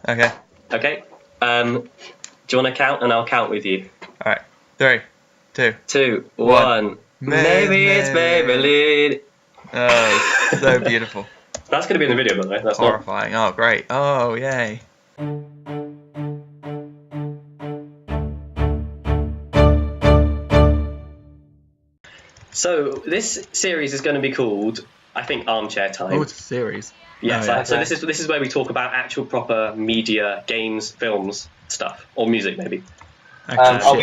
Okay. Okay. Do you want to count? And I'll count with you. All right. 3, 2, 2, 1. Maybe it's Maybelline. Oh, so beautiful. That's going to be in the video, by the way. That's horrifying. Oh, great. Oh, yay. So this series is going to be called, I think, Armchair Time. Oh, it's a series. Yes. Oh, yeah. So this is where we talk about actual proper media, games, films, stuff, or music maybe. Are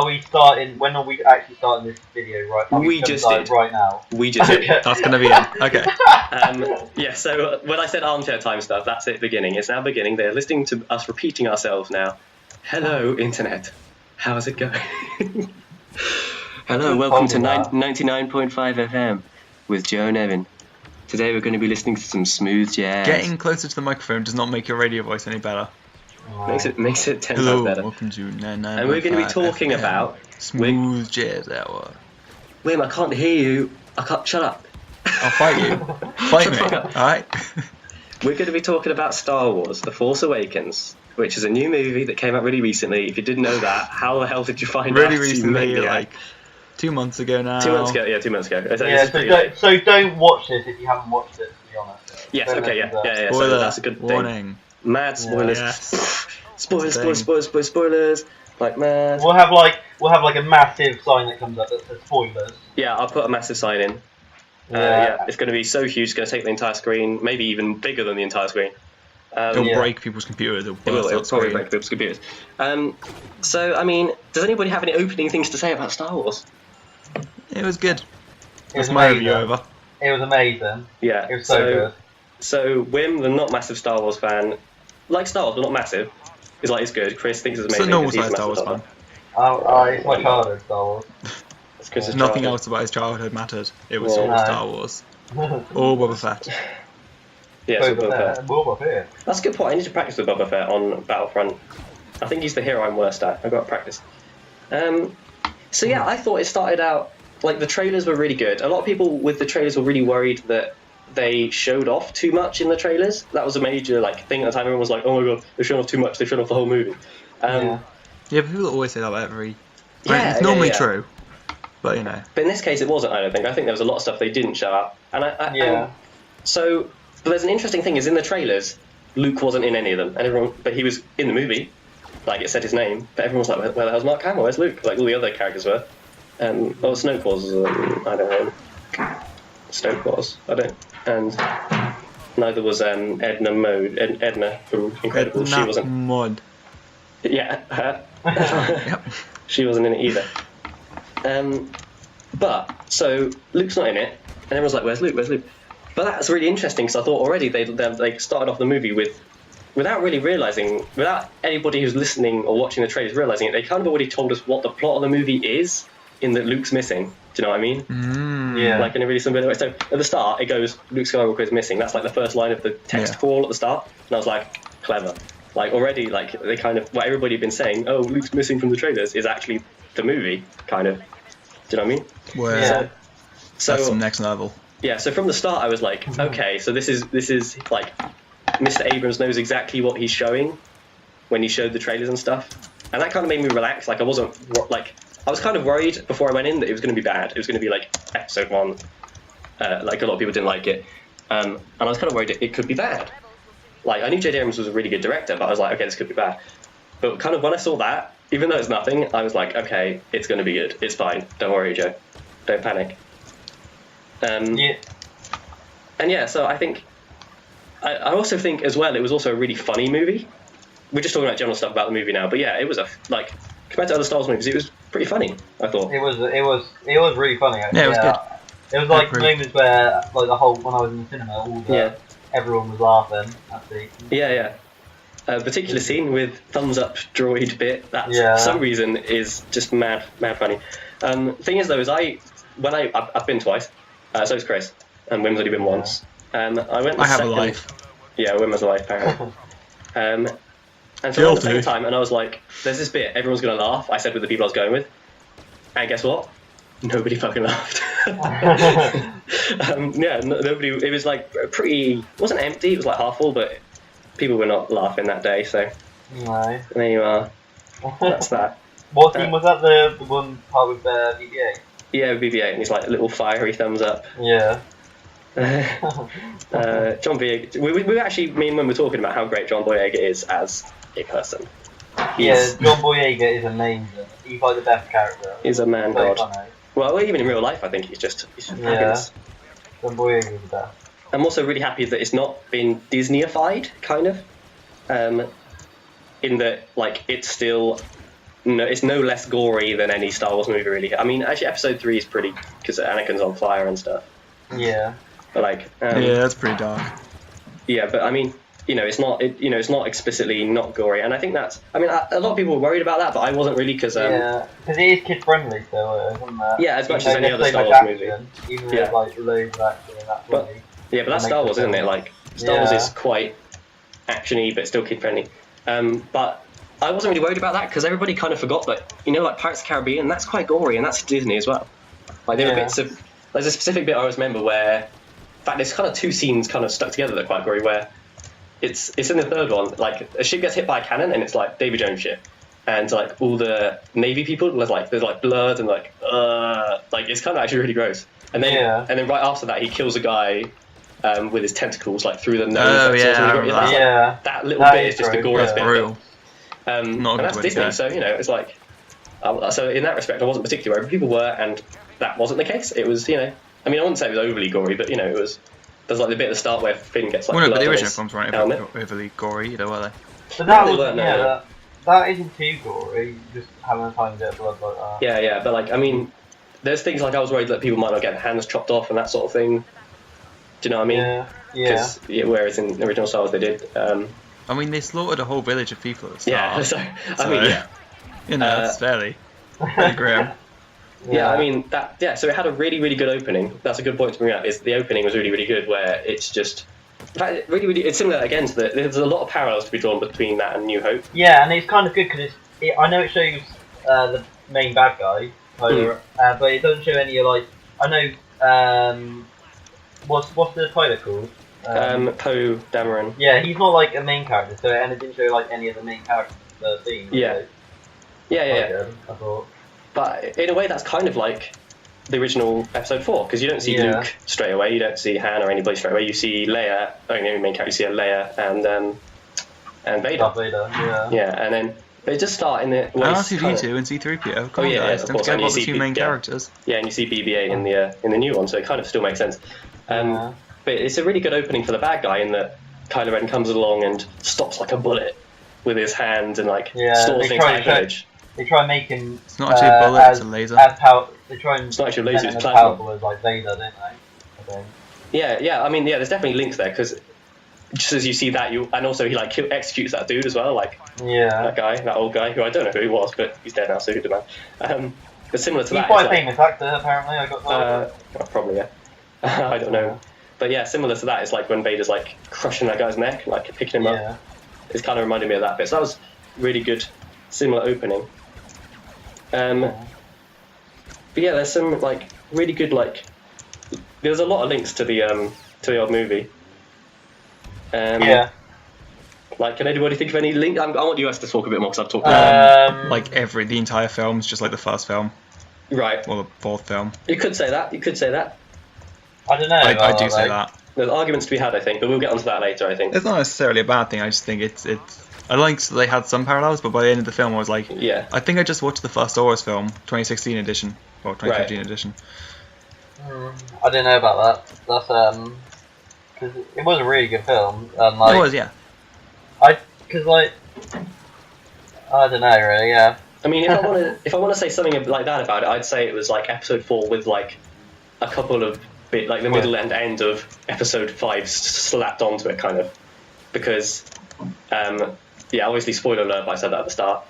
we starting? When are we actually starting this video? Right? We just did right now. We just did. That's gonna be it. Okay. Yeah. So when I said Armchair Time stuff, that's it. Beginning. It's now beginning. They're listening to us repeating ourselves now. Hello, internet. How's it going? Hello, welcome to 99.5 FM with Joe and Evan. Today we're going to be listening to some smooth jazz. Getting closer to the microphone does not make your radio voice any better. Makes it 10 Hello, times better. welcome to 99.5 And we're going to be talking FM, about smooth jazz hour. Wim, I can't hear you. I can't. Shut up. I'll fight you. Fight me. All right. We're going to be talking about Star Wars: The Force Awakens, which is a new movie that came out really recently. If you didn't know that, how the hell did you find out? Really recently, like 2 months ago now. 2 months ago, yeah, 2 months ago. So don't watch this if you haven't watched it, to be honest. Yes, Don't okay, listen to that. yeah. Spoiler, So that's a good warning. thing. Mad spoilers. Yes. Spoilers. Like mad. We'll have like a massive sign that comes up that says spoilers. Yeah, I'll put a massive sign in. Yeah. It's going to be so huge, it's going to take the entire screen, maybe even bigger than the entire screen. It'll break people's computers. It'll probably break people's computers. So, I mean, does anybody have any opening things to say about Star Wars? It was good. It was That's my amazing. review over. It was amazing. Yeah. It was so good. So, Wim, the not massive Star Wars fan, like Star Wars, but not massive, is like, it's good. Chris thinks it's It's a amazing. normal 'cause he's sized a Star Wars massive fan. It's my childhood Star Wars. It's Chris's Nothing childhood. else about his childhood mattered. It was Yeah. all No. Star Wars. Or Boba Fett. Yeah, so Boba Fett. That's a good point. I need to practice with Boba Fett on Battlefront. I think he's the hero I'm worst at. I've got to practice. So yeah, I thought it started out, like, the trailers were really good. A lot of people with the trailers were really worried that they showed off too much in the trailers. That was a major, like, thing at the time. Everyone was like, oh my god, they've shown off too much, they've shown off the whole movie. Yeah, but people always say that about every... Yeah, it's normally yeah. true. But, you know. But in this case, it wasn't, I don't think. I think there was a lot of stuff they didn't show up. But there's an interesting thing, is in the trailers, Luke wasn't in any of them, and but he was in the movie, like it said his name, but everyone was like, where the hell's Mark Hamill, where's Luke? Like all the other characters were. Snoke was, I don't know. Snoke was, I don't, and neither was Edna from Incredible, she wasn't. Mod. Yeah, her. Yep. She wasn't in it either. But, so, Luke's not in it, and everyone's like, where's Luke? But that's really interesting, because I thought already they started off the movie without really realising, without anybody who's listening or watching the trailers realising it, they kind of already told us what the plot of the movie is, in that Luke's missing. Do you know what I mean? Yeah. Like in a really simple way. So at the start, it goes, Luke Skywalker is missing. That's like the first line of the text crawl at the start. And I was like, clever. Like already, like they kind of, what everybody had been saying, oh, Luke's missing from the trailers, is actually the movie, kind of. Do you know what I mean? Well, Yeah. So that's some next level. yeah, so from the start I was like, okay, so this is like, Mr. Abrams knows exactly what he's showing when he showed the trailers and stuff. And that kind of made me relax. Like I was kind of worried before I went in that it was going to be bad. It was going to be like episode 1. Like a lot of people didn't like it. And I was kind of worried it could be bad. Like I knew J.J. Abrams was a really good director, but I was like, okay, this could be bad. But kind of when I saw that, even though it's nothing, I was like, okay, it's going to be good. It's fine. Don't worry, Joe. Don't panic. And yeah, so I think, I also think as well, it was also a really funny movie. We're just talking about general stuff about the movie now, but yeah, it was like, compared to other Star Wars movies, it was pretty funny, I thought. It was really funny. Actually. Yeah, it was good. It was like moments where, like when I was in the cinema, everyone was laughing. Actually. Yeah. A particular scene with thumbs up droid bit that for some reason is just mad funny. Thing is though, is I've been twice, so is Chris, and Wim's only been once. I went. I have a life. Yeah, Wim has a life apparently. And so I went the second time, and I was like, "There's this bit, everyone's gonna laugh." I said with the people I was going with, and guess what? Nobody fucking laughed. Nobody. It was like pretty. It wasn't empty. It was like half full, but people were not laughing that day. So No. there you are. That's that. What scene was that? The one part with BB-8? Yeah, BB-8, and he's like a little fiery thumbs up. Yeah. John Boyega. We actually, me and Mum were talking about how great John Boyega is as a person. Yeah, John Boyega is amazing. He's like the best character. He's a man So god. funny. Well, even in real life, I think he's just fabulous. John Boyega is the best. I'm also really happy that it's not been Disneyified, kind of. In that, like, it's still it's no less gory than any Star Wars movie, really. I mean, actually, Episode 3 is pretty, because Anakin's on fire and stuff. Yeah. But like, yeah, that's pretty dark. Yeah, but I mean, it's not, it's not explicitly not gory, and I think that's. I mean, a lot of people were worried about that, but I wasn't really, because yeah, because it is kid friendly still, isn't it? Yeah, as much as any other so Star much Wars action, movie. even Yeah. with like loads of action and that But- funny. Yeah, but that's That Star makes Wars, it isn't it? fun. Like, Star Wars Yeah. is quite actiony, but still kid friendly. But I wasn't really worried about that because everybody kind of forgot that, like Pirates of the Caribbean, that's quite gory, and that's Disney as well. Like, there are Yeah. bits of. There's a specific bit I always remember where, in fact, there's kind of two scenes kind of stuck together that are quite gory, where it's in the third one, like, a ship gets hit by a cannon, and it's like Davy Jones ship. And like all the Navy people, there's like blood and like it's kind of actually really gross. And then right after that, he kills a guy with his tentacles like through the nose. Oh, Like, yeah, sort of I remember that's, like, Yeah. that little That bit is is just the gross, goriest yeah. bit. Brutal. And Not a that's good way to Disney, go. so it's like. So in that respect, I wasn't particularly worried. People were, and that wasn't the case. It was, I mean, I wouldn't say it was overly gory, but it was. There's like the bit at the start where Finn gets like. Well, no, but blood the on original his films weren't helmet. overly gory either, were they? But that They was, weren't, no, yeah, no. that isn't too gory, just having a tiny bit of blood like that. Yeah, but like, I mean, there's things like I was worried that people might not get their hands chopped off and that sort of thing. Do you know what I mean? Yeah. 'Cause, whereas in the original Star Wars they did. I mean, they slaughtered a whole village of people at the Yeah, start. so, I mean, yeah. It's fairly grim. Yeah, I mean, so it had a really, really good opening. That's a good point to bring up, is the opening was really, really good, where it's just. In fact, really, really, it's similar again to there's a lot of parallels to be drawn between that and New Hope. Yeah, and it's kind of good because I know it shows the main bad guy, Polar, but it doesn't show any like I know what's the pilot called? Poe Dameron. Yeah, he's not like a main character, so and it didn't show like any of the main characters in the scene. Yeah. So Yeah. good, I thought. But in a way, that's kind of like the original Episode 4, because you don't see Yeah. Luke straight away, you don't see Han or anybody straight away. You see Leia, only main character. You see Leia and Vader. Darth Vader, yeah. Yeah, and then they just start in the. And R2-D2 and C-3PO. Come on, yeah, guys. of Don't course, forget and you about the see two main yeah. characters. Yeah, and you see BB-8 in the new one, so it kind of still makes sense. Yeah. But it's a really good opening for the bad guy in that Kylo Ren comes along and stops like a bullet with his hand and like stores an entire village. They try and make him. It's not actually a bullet, it's a laser. They try and. It's not actually a laser, make it's him as plasma. powerful as like Vader, don't they? I think. Yeah. I mean, there's definitely links there because just as you see that, and also he like executes that dude as well, like that old guy who I don't know who he was, but he's dead now, so who demand. But similar to He's that, quite it's a famous actor, apparently. I got told. probably yeah. I don't know, but yeah, similar to that, it's like when Vader's like crushing that guy's neck, like picking him up. It's kind of reminded me of that bit. So that was really good, similar opening. But yeah, there's some like really good like. There's a lot of links to the old movie. Like, can anybody think of any link? I want you guys to talk a bit more because I've talked about like the entire film is just like the first film. Right. Or the fourth film. You could say that. I don't know. I do say that. There's arguments to be had, I think, but we'll get onto that later, I think. It's not necessarily a bad thing, I just think it's I like that they had some parallels, but by the end of the film I was like, yeah. I think I just watched the first Star Wars film, 2016 edition, or 2015 edition. I don't know about that. That's because it was a really good film. And, like, It was, yeah. Because like, I don't know really. Yeah. I mean, if I want to say something like that about it, I'd say it was like Episode 4 with like a couple of bit like the middle and end of Episode 5 slapped onto it, kind of, because obviously spoiler alert, but I said that at the start.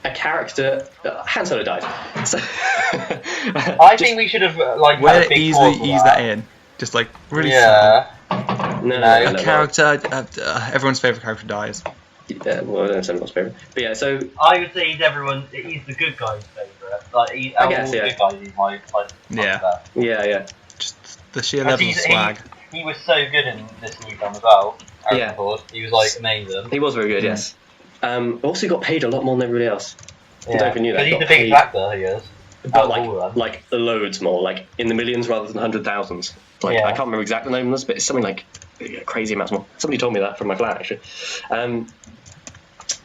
A character Han Solo died. So I think we should have like Way had a to big easily pause ease for that in. Just like really subtle. No, A character, everyone's favourite character dies. Yeah, well, I don't know everyone's favourite. But yeah, so I would say he's the good guy's favourite. Like, I guess, all the yeah. good guys, he's my Yeah. Yeah. Just the sheer And level of swag. he was so good in this new film as well. Yeah. Ford. He was like amazing. He was very good, yes. Also, he got paid a lot more than everybody else. Yeah. I don't even knew that. But he's Got the biggest paid- actor. He is. But Out of all of them. like loads more, like in the millions rather than 100,000s. Like Yeah. I can't remember exactly the numbers, but it's something like crazy amounts more. Somebody told me that from my flat actually.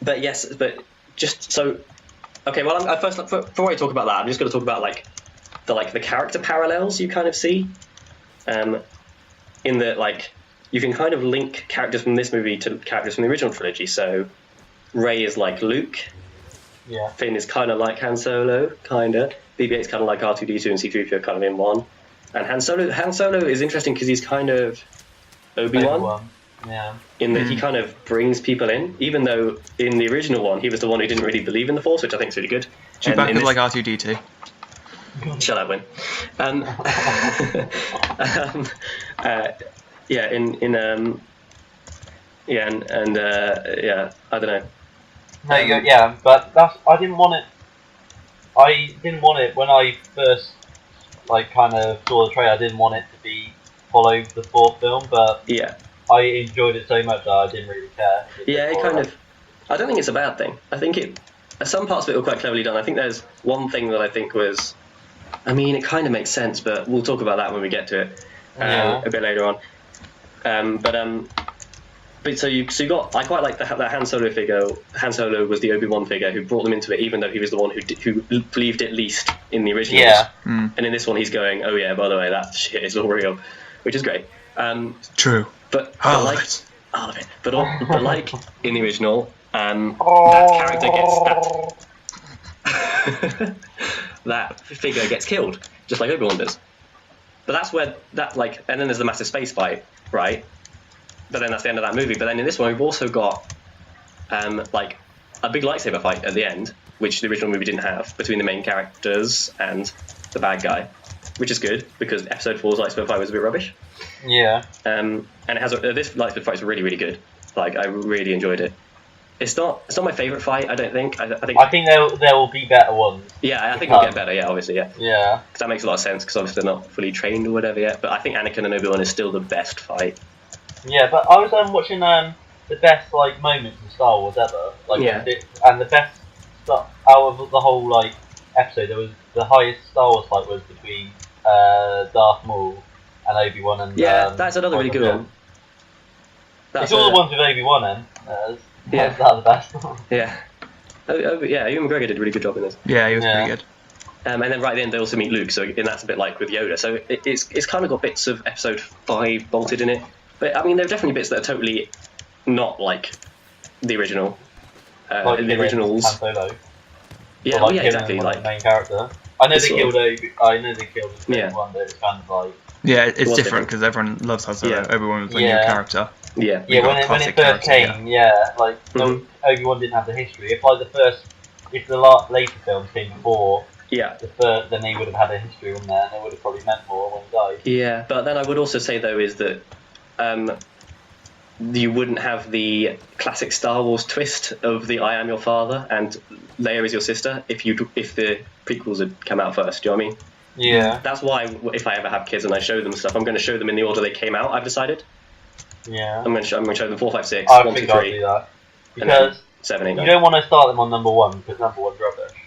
But yes, but just so. Okay, well, I first before I talk about that, I'm just going to talk about the character parallels you kind of see. In that, like, you can kind of link characters from this movie to characters from the original trilogy. So Rey is like Luke. Yeah. Finn is kind of like Han Solo, kinda. BB-8's kind of like R2-D2 and C-3PO, kind of in one. And Han Solo is interesting because he's kind of Obi-Wan. Yeah. In that he kind of brings people in, even though in the original one he was the one who didn't really believe in the Force, which I think is really good. Chewbacca's like R2-D2. Shut up, Win. I don't know. No, yeah, but I didn't want it. I didn't want it when I first kind of saw the trailer. I didn't want it to follow the fourth film, but yeah, I enjoyed it so much that I didn't really care. I don't think it's a bad thing. I think some parts of it were quite cleverly done. I think there's one thing that I think was, I mean, it kind of makes sense, but we'll talk about that when we get to it a bit later on. But so you got. I quite like the Han Solo figure. Han Solo was the Obi-Wan figure who brought them into it, even though he was the one who believed it least in the originals. Yeah. Mm. And in this one, he's going, "Oh yeah, by the way, that shit is all real," which is great. True. But All like of it. all of it. But like in the original, that character gets that figure gets killed, just like Obi-Wan does. But that's where and then there's the massive space fight, right? But then that's the end of that movie. But then in this one, we've also got a big lightsaber fight at the end, which the original movie didn't have, between the main characters and the bad guy, which is good because Episode 4's lightsaber fight was a bit rubbish. Yeah. And it has this lightsaber fight is really, really good. Like, I really enjoyed it. It's not my favourite fight. I don't think. I think there will be better ones. Yeah, I think it'll get better. Yeah, obviously, yeah. Yeah. Because that makes a lot of sense. Because obviously they're not fully trained or whatever yet. But I think Anakin and Obi-Wan is still the best fight. Yeah, but I was watching the best moments in Star Wars ever. And the best stuff out of the whole episode, there was the highest Star Wars fight was between Darth Maul and Obi-Wan and that's another really good one. It's all the ones with Obi-Wan in. That's the best. Yeah. Ewan McGregor did a really good job in this. Yeah, he was pretty good. And then right at the end they also meet Luke, and that's a bit like with Yoda. So it's kind of got bits of Episode 5 bolted in it. But I mean, there are definitely bits that are totally not like the original. The originals. Han Solo. Yeah, exactly. Like the main character. I know they killed Obi-Wan, but it's kind of yeah, it's different because everyone loves Han Solo. Obi-Wan was the new character. Yeah. Yeah, when it first came, Obi-Wan didn't have the history. If if the later films came before. Yeah. Then he would have had a history in there, and it would have probably meant more when he died. Yeah, but then I would also say though is that you wouldn't have the classic Star Wars twist of the "I am your father" and Leia is your sister if the prequels had come out first. Do you know what I mean? Yeah. That's why if I ever have kids and I show them stuff, I'm going to show them in the order they came out. I've decided. Yeah. I'm going to show them 4, 5, 6, I 1, 2, think 3, I'll do that because 7, 8, 9. You don't want to start them on number 1 because number 1's rubbish.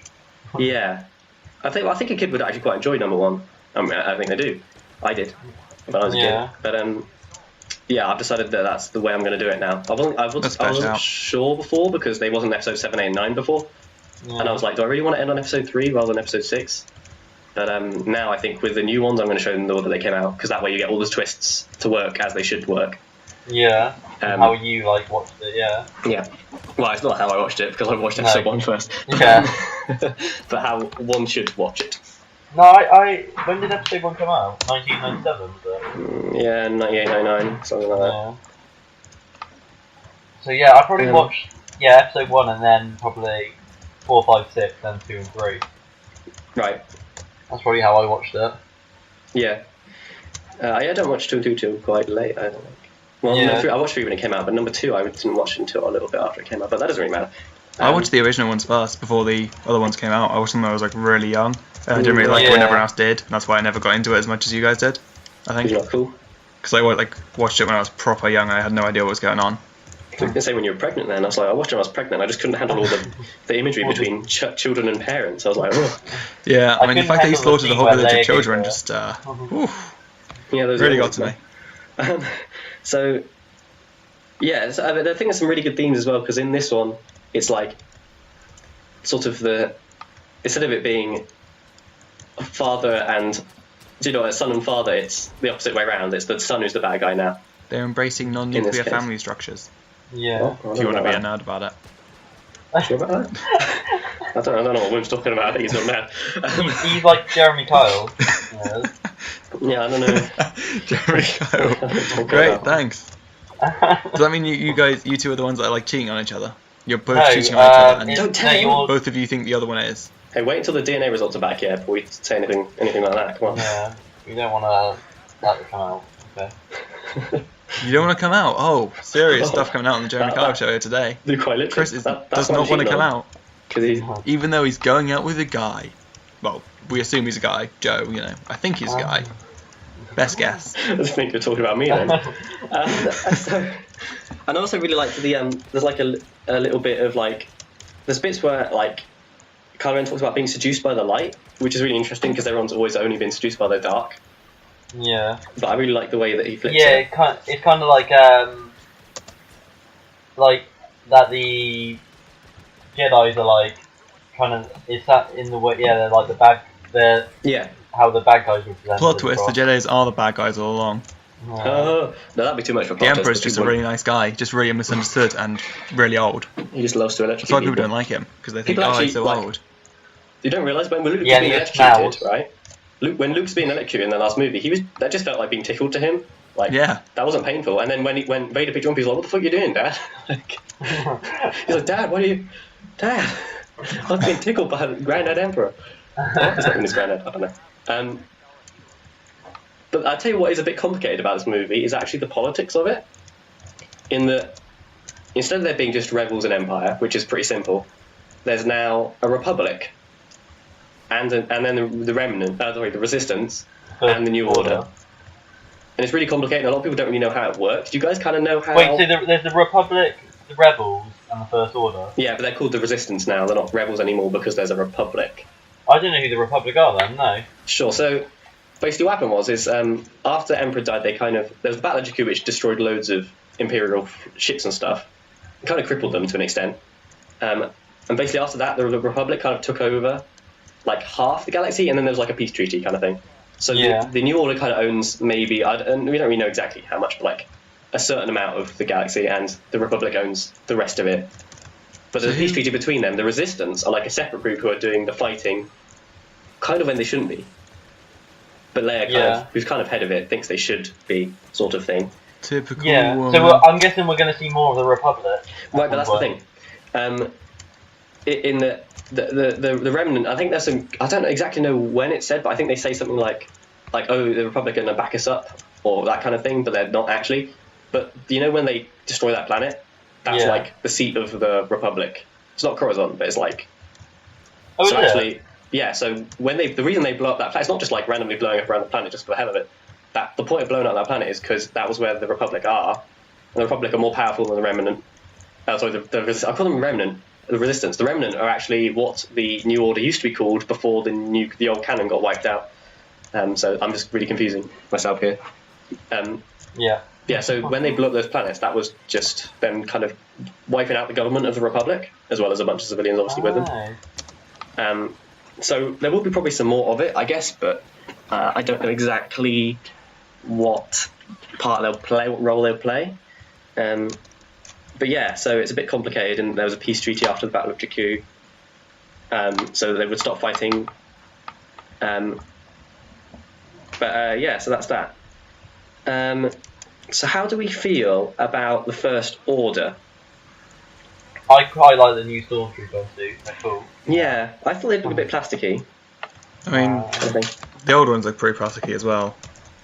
Yeah, I think a kid would actually quite enjoy number 1. I mean, I think they do. I did when I was a kid. But I've decided that that's the way I'm going to do it now. I wasn't sure before because they wasn't episode 7, 8, and 9 before, and I was like, do I really want to end on episode 3 rather than episode 6? But now I think with the new ones, I'm going to show them the order they came out because that way you get all those twists to work as they should work. Yeah. How you watched it? Yeah. Yeah. Well, it's not how I watched it because I watched episode 1 first. Yeah. But how one should watch it. No, when did episode 1 come out? 1997, was it? Yeah, 98, 99, something like that. Yeah. So yeah, I probably watched episode 1 and then probably 4, 5, 6, then 2 and 3. Right. That's probably how I watched it. Yeah. I don't watch 2 and 2 till quite late, I don't think. Well, I watched 3 when it came out, but number 2 I didn't watch until a little bit after it came out, but that doesn't really matter. I watched the original ones first before the other ones came out. I watched them when I was really young. I didn't really like it when everyone else did, and that's why I never got into it as much as you guys did, I think. It's not cool. because I watched it when I was proper young. I had no idea what was going on. I was going to say when you were pregnant then, I was like, I watched it when I was pregnant, I just couldn't handle all the imagery between children and parents. I was like, oh. Yeah, I mean, the fact that he slaughtered the whole village of children were. just, Yeah, those really got to me. So, yeah, so, I think there's some really good themes as well, because in this one, it's like, sort of instead of it being a father and, a son and father, it's the opposite way around. It's the son who's the bad guy now. They're embracing non-nuclear family structures. Yeah. If you want to be a nerd about it. Sure about that? I don't know what Wim's talking about. I think he's not mad. He's like Jeremy Kyle. Yeah, I don't know. Jeremy Kyle. Great, thanks. Does that mean you two are the ones that are like cheating on each other? You're both cheating on each other, and don't tell him. Both of you think the other one is. Hey, wait until the DNA results are back here before we say anything like that. Come on. Yeah, we don't want to let it come out. Okay. You don't want to come out? Oh, serious stuff coming out on the Jeremy Kyle show here today. Quite literally. Chris does not want to come out. Because even though he's going out with a guy. Well, we assume he's a guy. Joe, I think he's a guy. Best guess. I just think you're talking about me then. And I also really liked there's like a little bit of like, there's bits where like Kylo talks about being seduced by the light, which is really interesting because everyone's always only been seduced by the dark. Yeah. But I really like the way that he flips it. Yeah, it's kind of like that the Jedi's are like kind of, it's that in the way, yeah, they're like how the bad guys represent. Plot twist: the Jedis are the bad guys all along. No, that'd be too much for the Emperor's just a really nice guy, just really misunderstood and really old. He just loves to electrocute. That's why people don't like him, because they think, he's so old. You don't realise when Luke's being electrocuted, right? When Luke's being electrocuted in the last movie, that just felt like being tickled to him. Like, yeah, that wasn't painful. And then when Vader picked him up, he's like, "What the fuck are you doing, Dad?" He's like, "Dad, Dad, I've been tickled by the Granddad Emperor." Is that even his granddad? I don't know. But I'll tell you what is a bit complicated about this movie is actually the politics of it. In that, instead of there being just rebels and empire, which is pretty simple, there's now a republic, and then the remnant, the resistance, and the new order. And it's really complicated. And a lot of people don't really know how it works. Do you guys kind of know how? Wait, so there's the republic, the rebels, and the first order. Yeah, but they're called the resistance now. They're not rebels anymore because there's a republic. I don't know who the republic are then. No. Sure. So basically, what happened was after Emperor died, there was the Battle of Jakku, which destroyed loads of Imperial ships and stuff. It kind of crippled them to an extent. And basically after that, the Republic kind of took over like half the galaxy, and then there was like a peace treaty kind of thing. So the New Order kind of owns maybe, and we don't really know exactly how much, but like a certain amount of the galaxy, and the Republic owns the rest of it. But there's a peace treaty between them. The Resistance are like a separate group who are doing the fighting, kind of when they shouldn't be. But Leia, who's kind of head of it, thinks they should be, sort of thing. Typical. Yeah. Woman. So I'm guessing we're going to see more of the Republic. Right, but that's the thing. In the remnant, I think there's some. I don't exactly know when it's said, but I think they say something like, oh, the Republic are going to back us up, or that kind of thing, but they're not actually. But when they destroy that planet, that's like the seat of the Republic. It's not Coruscant, but it's like. Oh, so actually, yeah. So the reason they blow up that planet, it's not just like randomly blowing up around the planet just for the hell of it. The point of blowing up that planet is because that was where the Republic are, and the Republic are more powerful than the Remnant. I call them Remnant. The Resistance. The Remnant are actually what the New Order used to be called before the old canon got wiped out. So I'm just really confusing myself here. Yeah, so when they blew up those planets, that was just them kind of wiping out the government of the Republic, as well as a bunch of civilians obviously with them. So there will be probably some more of it, I guess, but I don't know exactly what part they'll play, what role they'll play. But yeah, so it's a bit complicated, and there was a peace treaty after the Battle of Jakku, so they would stop fighting. So that's that. So how do we feel about the First Order? I quite like the new Stormtrooper suit. They're cool. Yeah, I thought they looked a bit plasticky. I mean, the old ones look pretty plasticky as well.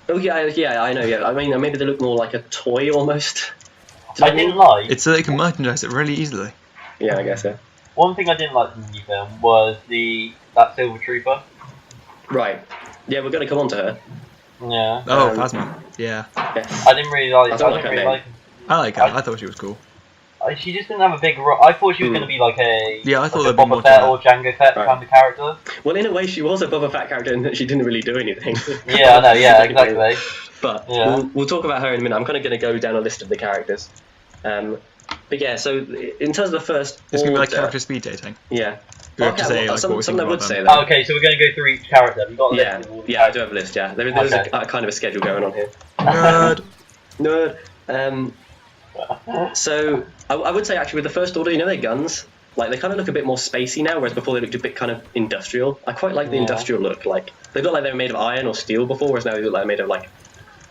Oh yeah, I know. Yeah, I mean, maybe they look more like a toy almost. I didn't like. It's so they can merchandise it really easily. Yeah, I guess so. One thing I didn't like from the new film was that Silver Trooper. Right. Yeah, we're going to come on to her. Yeah. Oh, Phasma. Yeah. Yes. I didn't really like. I don't like her name. I like her. I thought she was cool. She just didn't have a big role. I thought she was going to be like a Yeah, I thought like there'd be a more Boba to Fett her. or Jango Fett kind of character. Well, in a way, she was a Boba Fett character in that she didn't really do anything. Yeah, I know. Yeah, exactly. But Yeah. we'll talk about her in a minute. I'm kind of going to go down a list of the characters. But yeah, so in terms of the first, It's gonna be like character speed dating. Yeah. We have to say like, what we something think I would about say them. though. Okay, so we're going to go through each character. Have you got a list Yeah, of all the yeah, I do have a list. Yeah, there's Okay. a kind of a schedule going on here. Nerd. Nerd. So I would say actually with the First Order, you know their guns, like they kind of look a bit more spacey now, whereas before they looked a bit kind of industrial. I quite like the industrial look. Like they look like they were made of iron or steel before, whereas now they look like they're made of like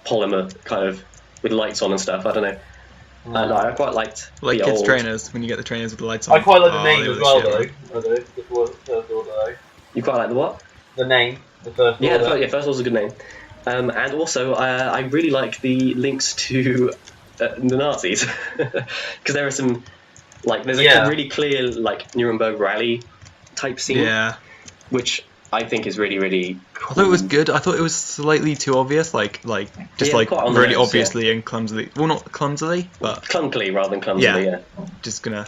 polymer, kind of with lights on and stuff. I don't know. And I quite liked Like the kids old trainers when you get the trainers with the lights on. I quite like the Oh, name they as were well, shit. though. The First Order, though. You quite like the what? The name, the First Yeah, Order. First Order's a good name. And also, I really like the links to the Nazis because there are some like there's a really clear like Nuremberg rally type scene, Yeah. which I think is really really cool. I thought it was good. I thought it was slightly too obvious, like just Yeah, like quite on the really nose, obviously and clumsily. Well, not clumsily, but clunkily rather than clumsily. Yeah. Yeah. just gonna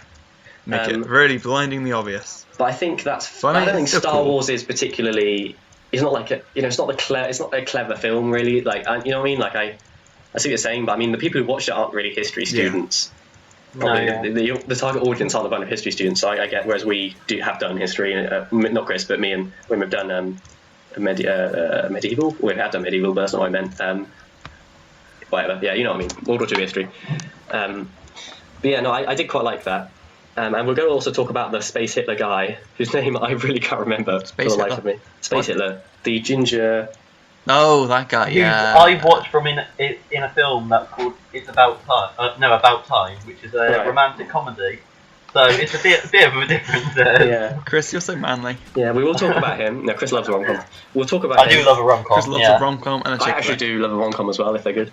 make it really blindingly obvious. But I think that's. But I mean, I don't think it's still Star cool. Wars is particularly. It's not like a. It's not it's not a clever film really. Like you know what I mean. Like I see what you're saying, but I mean the people who watch it aren't really history students. Probably the target audience aren't a bunch of history students. So I get. Whereas we have done history. Not Chris, but me and when we've done medieval. We have done medieval, but that's not what I meant. Whatever. Yeah, you know what I mean. World War II history. But yeah, no, I did quite like that. And we're going to also talk about the Space Hitler guy, whose name I really can't remember for the life of me. Space Hitler, the ginger. Oh, that guy. Yeah. I watched from in a film that's called It's About Time. About Time, which is a romantic comedy. So it's a bit of a difference there. Yeah. Chris, you're so manly. Yeah, we will talk about him. No, Chris loves a rom-com. We'll talk about him. I do love a rom-com. Chris loves a rom-com and a chick I actually flick. do love a rom-com as well if they're good.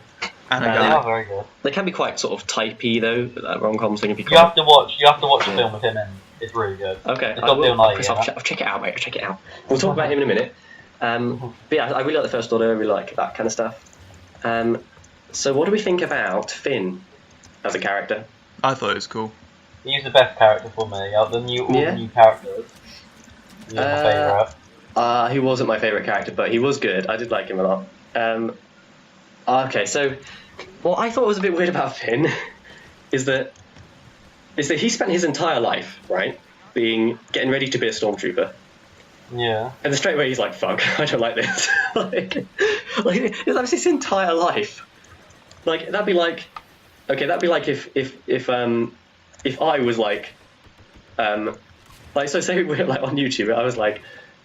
And a They guy. are very good. They can be quite sort of typey though. Rom-coms they can be You quite. have to watch the film with him, and it's really good. Okay, It's I got will. Bill Nye, Chris, yeah. I'll check it out, mate. I'll check it out. We'll talk about him in a minute. But yeah, I really like the First Order. I really like that kind of stuff. So what do we think about Finn as a character? I thought it was cool. He's the best character for me. All the new characters. He's my favourite. He wasn't my favourite character, but he was good. I did like him a lot. Okay, so what I thought was a bit weird about Finn is that he spent his entire life, right, getting ready to be a stormtrooper. Yeah. And then straight away he's like, fuck, I don't like this. like that's his entire life. Like that'd be like if I was like so say we're like on YouTube, I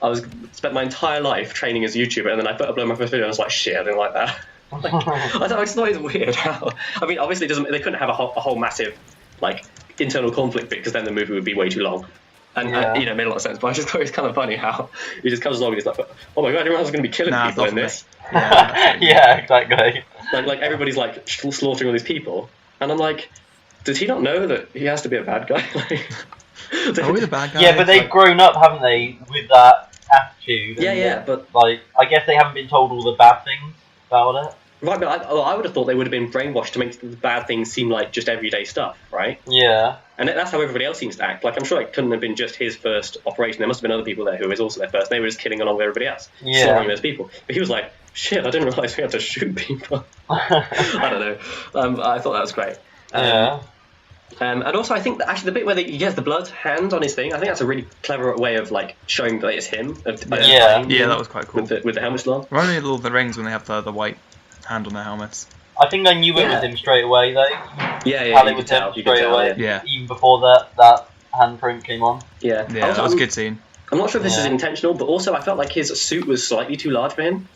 was spent my entire life training as a YouTuber, and then I put upload my first video and I was like, shit, I didn't like that. I just thought it was weird how, I mean, obviously they couldn't have a whole massive like internal conflict bit, because then the movie would be way too long. And it made a lot of sense, but I just thought it was kind of funny how he just comes along and he's like, oh my god, everyone else is going to be killing people in this. Yeah, exactly. Like everybody's like slaughtering all these people, and I'm like, does he not know that he has to be a bad guy? Are we the bad guys? Yeah, but they've grown up, haven't they, with that attitude? Yeah, but like, I guess they haven't been told all the bad things about it. Right, but I would have thought they would have been brainwashed to make the bad things seem like just everyday stuff, right? Yeah. And that's how everybody else seems to act. Like, I'm sure it couldn't have been just his first operation. There must have been other people there who was also their first. They were just killing along with everybody else, slaughtering those people. But he was like, shit, I didn't realise we had to shoot people. I don't know. I thought that was great. And also, I think that actually the bit where he gets the blood hand on his thing, I think that's a really clever way of like showing that it's him. Yeah, that was quite cool. With the helmet still on. Reminded me of Lord of the Rings when they have the white hand on their helmets. I think I knew it was him straight away, though. Yeah, How they would tell straight away. Yeah. Even before that handprint came on. Yeah, that was a good scene. I'm not sure if this is intentional, but also I felt like his suit was slightly too large for him.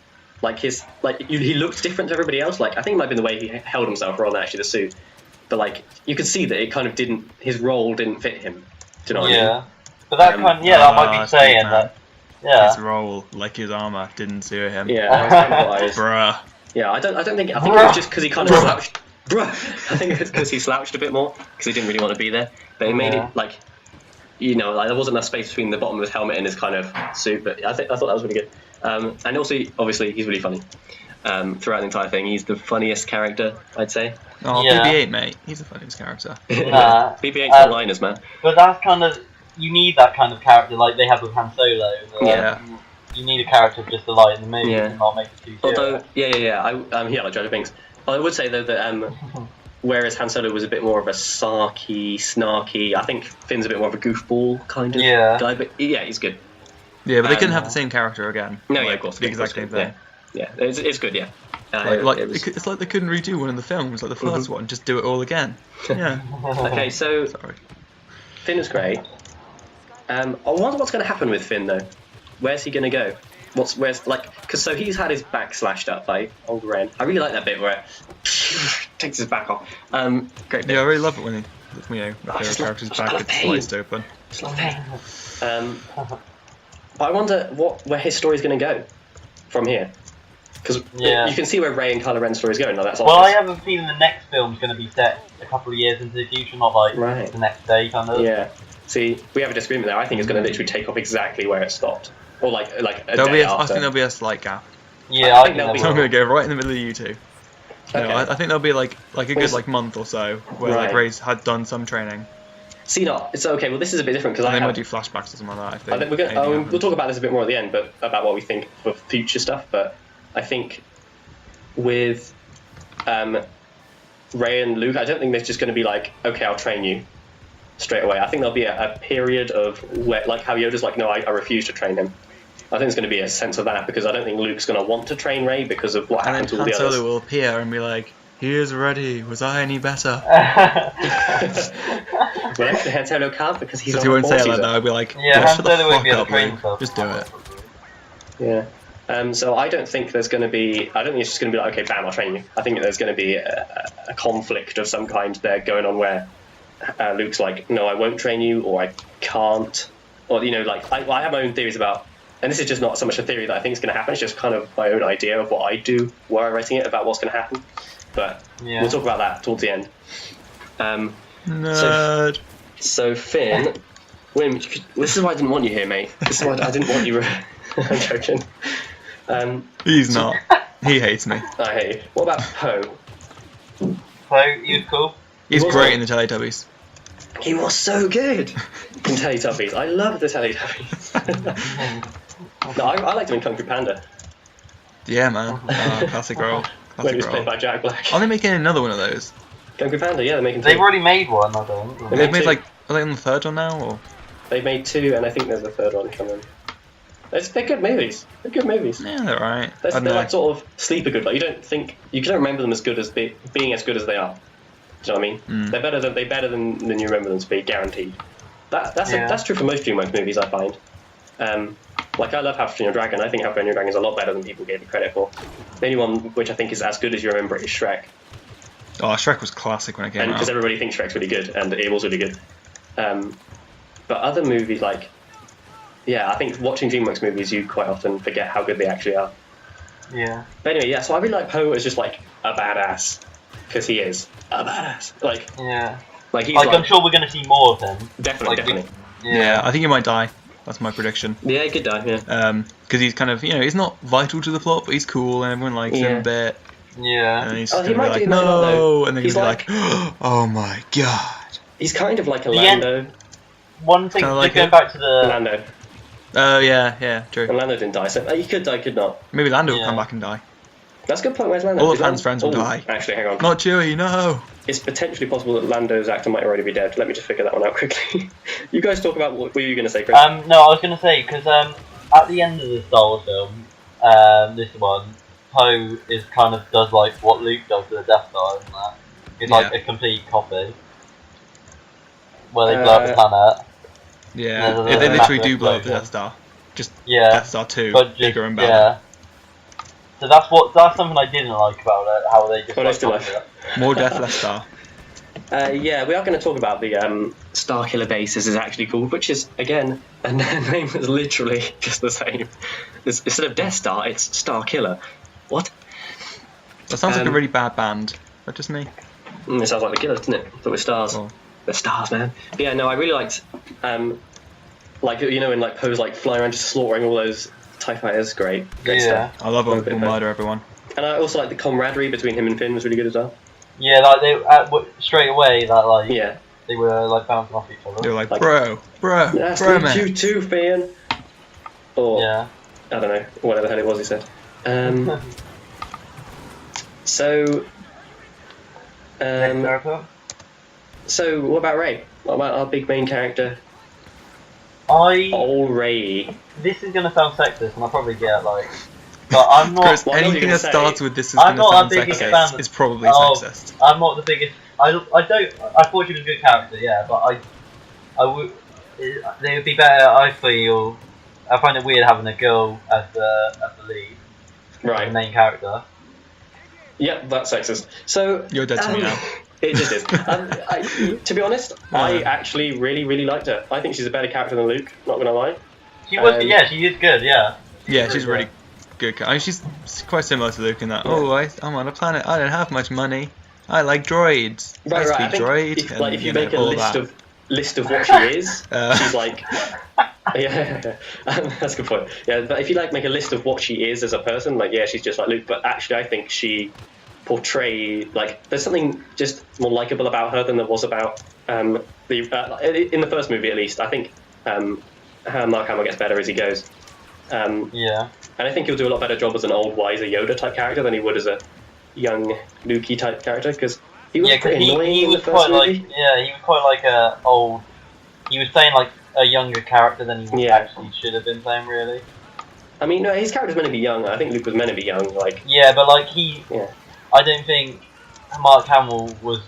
Like he looked different to everybody else. Like I think it might have been the way he held himself rather than actually the suit. But like you could see that it kind of his role didn't fit him. Do you know what I mean? But that that might be saying that. Yeah. His role, like his armor, didn't suit him. Yeah, that was kind of wise. Bruh. Yeah, I think it was just because he kind of slouched. Bruh. I think it was because he slouched a bit more because he didn't really want to be there. But it made it like, there wasn't enough space between the bottom of his helmet and his kind of suit. But I thought that was really good. And also, obviously, he's really funny. throughout the entire thing. He's the funniest character, I'd say. Oh, Yeah. BB-8, mate. He's the funniest character. Nah. BB-8's one-liners, man. But that's kind of, you need that kind of character like they have with Han Solo. Yeah. You need a character just to lighten the mood Yeah. and not make it too serious. Although, like Jar Jar Binks. I would say though that whereas Han Solo was a bit more of a sarky, snarky, I think Finn's a bit more of a goofball kind of guy. But yeah, he's good. Yeah, but they couldn't have the same character again. No, like, of course. The exact same thing. Yeah, it's good. Yeah. It's like they couldn't redo one of the films, like the first one, just do it all again. Yeah. Okay, so Sorry. Finn is great. I wonder what's going to happen with Finn though. Where's he going to go? Because he's had his back slashed up by old Ren. I really like that bit where it takes his back off. Great bit. Yeah, I really love it when their character's just back love gets pain. sliced open. Just love pain. I wonder where his story's going to go from here. Because you can see where Rey and Kylo Ren's story is going. Now that's well, obvious. I have a feeling the next film's going to be set a couple of years into the future, not like the next day kind of. Yeah. See, we have a disagreement there. I think it's going to literally take off exactly where it stopped, or like a day I after. think there'll be a slight gap. Yeah, I think there'll be. So I'm going to go right in the middle of you two. Okay. No, I think there'll be like a good month or so where like Rey's had done some training. See, it's okay. Well, this is a bit different because they might do flashbacks or something like that. I think we'll talk about this a bit more at the end, but about what we think for future stuff. But I think with Rey and Luke, I don't think there's just going to be like, okay, I'll train you straight away. I think there'll be a period of where, like how Yoda's like, no, I refuse to train him. I think there's going to be a sense of that because I don't think Luke's going to want to train Rey because of what happened to all the others. Han Solo will appear and be like, he is ready. Was I any better? Well, actually, Han Solo can't because he's on he the won't say it Force like user. that. I'll be like, Yeah, Han shut the Solo won't fuck be able up, to train Luke. himself. Just do it. Yeah. So I don't think there's going to be. I don't think it's just going to be like, okay, bam, I'll train you. I think there's going to be a conflict of some kind there going on where Luke's like, no, I won't train you, or I can't, or like I have my own theories about. And this is just not so much a theory that I think is going to happen. It's just kind of my own idea of what I do were I writing it about what's going to happen. But we'll talk about that towards the end. Nerd. So Finn, William, this is why I didn't want you here, mate. This is why I didn't want you. I'm joking. He's not. He hates me. I hate you. What about Poe? Poe, he was cool. He's great in the Teletubbies. He was so good in Teletubbies. I love the Teletubbies. No, I liked him in Kung Fu Panda. Yeah, man. Classic role. When he was played by Jack Black. Are they making another one of those? Kung Fu Panda, yeah, they're making two. They've already made one, I think. They've made like, are they on the third one now? Or? They've made two, and I think there's a third one coming. They're good movies. They're good movies. Yeah, they're alright. They're like sort of sleeper good. Like you don't remember them as good as being as good as they are. Do you know what I mean? They're better than you remember them to be, guaranteed. That's true for most DreamWorks movies, I find. Like I love How to Train Your Dragon. I think How to Train Your Dragon is a lot better than people gave it credit for. The only one which I think is as good as you remember it is Shrek. Oh, Shrek was classic when it came out. Because everybody thinks Shrek's really good, and it was really good. But other movies like, I think watching DreamWorks movies, you quite often forget how good they actually are. Yeah. But anyway, so I really like Poe as just like a badass, because he is a badass. Like he's I'm sure we're going to see more of him. Definitely. Yeah, I think he might die. That's my prediction. Yeah, he could die. Yeah. Because he's kind of, he's not vital to the plot, but he's cool and everyone likes him a bit. Yeah. And he's gonna be like, no, and then he's like, oh my god. He's kind of like a Lando. One thing, just going back to the Lando. Oh yeah, true. And Lando didn't die, so he could die, could not. Maybe Lando will come back and die. That's a good point. Where's Lando? All of Han's friends will die. Actually, hang on. Not Chewie, no. It's potentially possible that Lando's actor might already be dead. Let me just figure that one out quickly. You guys talk about what were you going to say, Chris? No, I was going to say, because at the end of the Star Wars film, this one, Poe is kind of does like what Luke does to the Death Star, isn't that? It's like a complete copy. Where they blow up the planet. Yeah, they literally do blow up the Death Star. Just Death Star 2, but bigger and better. Yeah. So that's something I didn't like about it, how they just More Death, less Star. We are going to talk about the Starkiller base, as it's actually called, which is, again, a name that's literally just the same. Instead of Death Star, it's Starkiller. What? That sounds like a really bad band. Is that just me? It sounds like the Killers, doesn't it? But with stars. Cool. They're stars, man. But yeah, no, I really liked, when like Poe's like flying around just slaughtering all those TIE fighters. Great stuff. I love when people murder everyone. And I also like the camaraderie between him and Finn was really good as well. Yeah, like they straight away that like Yeah. they were like bouncing off each other. They were like, Like, bro, Nice bro, to meet you man. too, Finn. Or Yeah. I don't know, whatever the hell it was he said. So. Next character. So what about Ray? What about our big main character? Old Ray. This is gonna sound sexist, and I'll probably get like, but I'm not. Chris, Well, I know what anything you're that gonna starts say. with this is I'm going not to a sound biggest sexist. fan It's probably of- sexist. I'm not the biggest. I thought she was a good character, yeah, but I would. They would be better. I feel. I find it weird having a girl as the lead, Right. the main character. Yep, that's sexist. So You're dead to me now. It just is. To be honest, I actually really, really liked her. I think she's a better character than Luke. Not gonna lie. She was. Yeah, she is good. Yeah. Yeah, she's really good. I mean, she's quite similar to Luke in that. Yeah. Oh, I'm on a planet. I don't have much money. I like droids. Right. I think droid. if you know, make a all list of what she is, she's like. Yeah, that's a good point. Yeah, but if you like make a list of what she is as a person, like she's just like Luke. But actually, I think she portrayed there's something just more likable about her than there was about in the first movie at least. I think Mark Hamill gets better as he goes. Yeah. And I think he'll do a lot better job as an old, wiser Yoda type character than he would as a young Lukey type character, because he was pretty annoying he in the was first quite movie. he was quite like a old. He was saying like a younger character than he actually should have been saying, really. I mean, no, his character's meant to be young. I think Luke was meant to be young. Yeah, but like Yeah. I don't think Mark Hamill was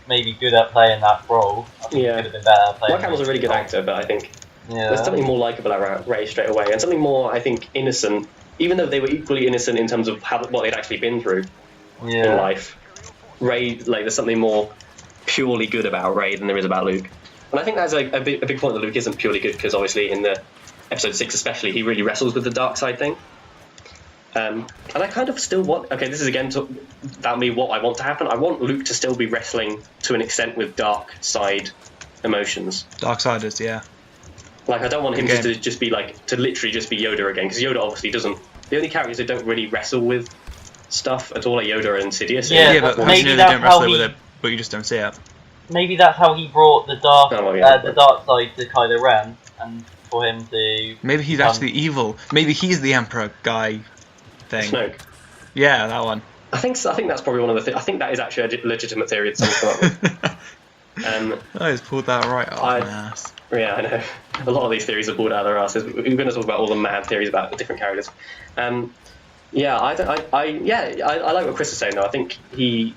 maybe good at playing that role. I think he could have been better at playing. Mark Hamill's a really good actor, but I think there's something more likable about Ray straight away, and something more, I think, innocent. Even though they were equally innocent in terms of what they'd actually been through in life, Ray, there's something more purely good about Ray than there is about Luke. And I think that's a big point that Luke isn't purely good, because obviously in the episode 6 especially, he really wrestles with the dark side thing. And I kind of still want... Okay, this is again about me what I want to happen. I want Luke to still be wrestling to an extent with dark side emotions. Darksiders, yeah. I don't want him to just be to literally just be Yoda again, because Yoda obviously doesn't... The only characters that don't really wrestle with stuff at all are Yoda and Sidious. Yeah, but maybe they don't wrestle with it, but you just don't see it. Maybe that's how he brought the dark the dark side to Kylo Ren, and for him to... Maybe he's actually evil. Maybe he's the Emperor guy thing. Snoke. Yeah, that one. I think that's probably one of the things. I think that is actually a legitimate theory that someone's come up with. I just pulled that right off my ass. Yeah, I know. A lot of these theories are pulled out of their asses. We're going to talk about all the mad theories about the different characters. Yeah, I like what Chris is saying though. I think he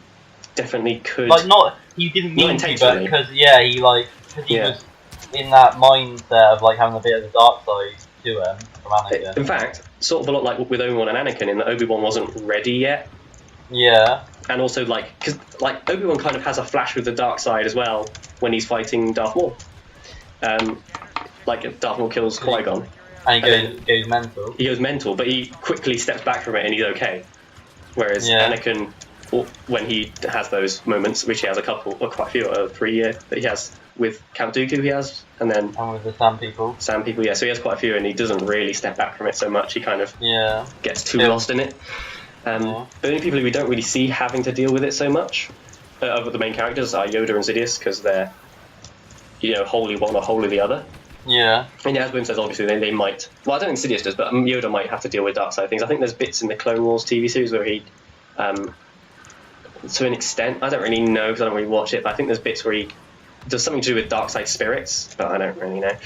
definitely could. He didn't mean to, intentionally. because he was in that mindset of having a bit of the dark side to him from Anakin. In fact, sort of a lot like with Obi-Wan and Anakin, in that Obi-Wan wasn't ready yet. Yeah. And also because Obi-Wan kind of has a flash with the dark side as well when he's fighting Darth Maul. Darth Maul kills Qui-Gon. And he goes mental. He goes mental, but he quickly steps back from it and he's okay. Whereas Anakin, when he has those moments, which he has quite a few, 3 that he has with Count Dooku, and with the Sand People. So he has quite a few, and he doesn't really step back from it so much. He kind of gets too lost in it. The only people who we don't really see having to deal with it so much, of the main characters, are Yoda and Sidious, because they're, wholly one or wholly the other. Yeah. And as Boom says, obviously they might. Well, I don't think Sidious does, but Yoda might have to deal with dark side things. I think there's bits in the Clone Wars TV series where he, to an extent, I don't really know because I don't really watch it, but I think there's bits where he does something to do with dark side spirits, but I don't really know.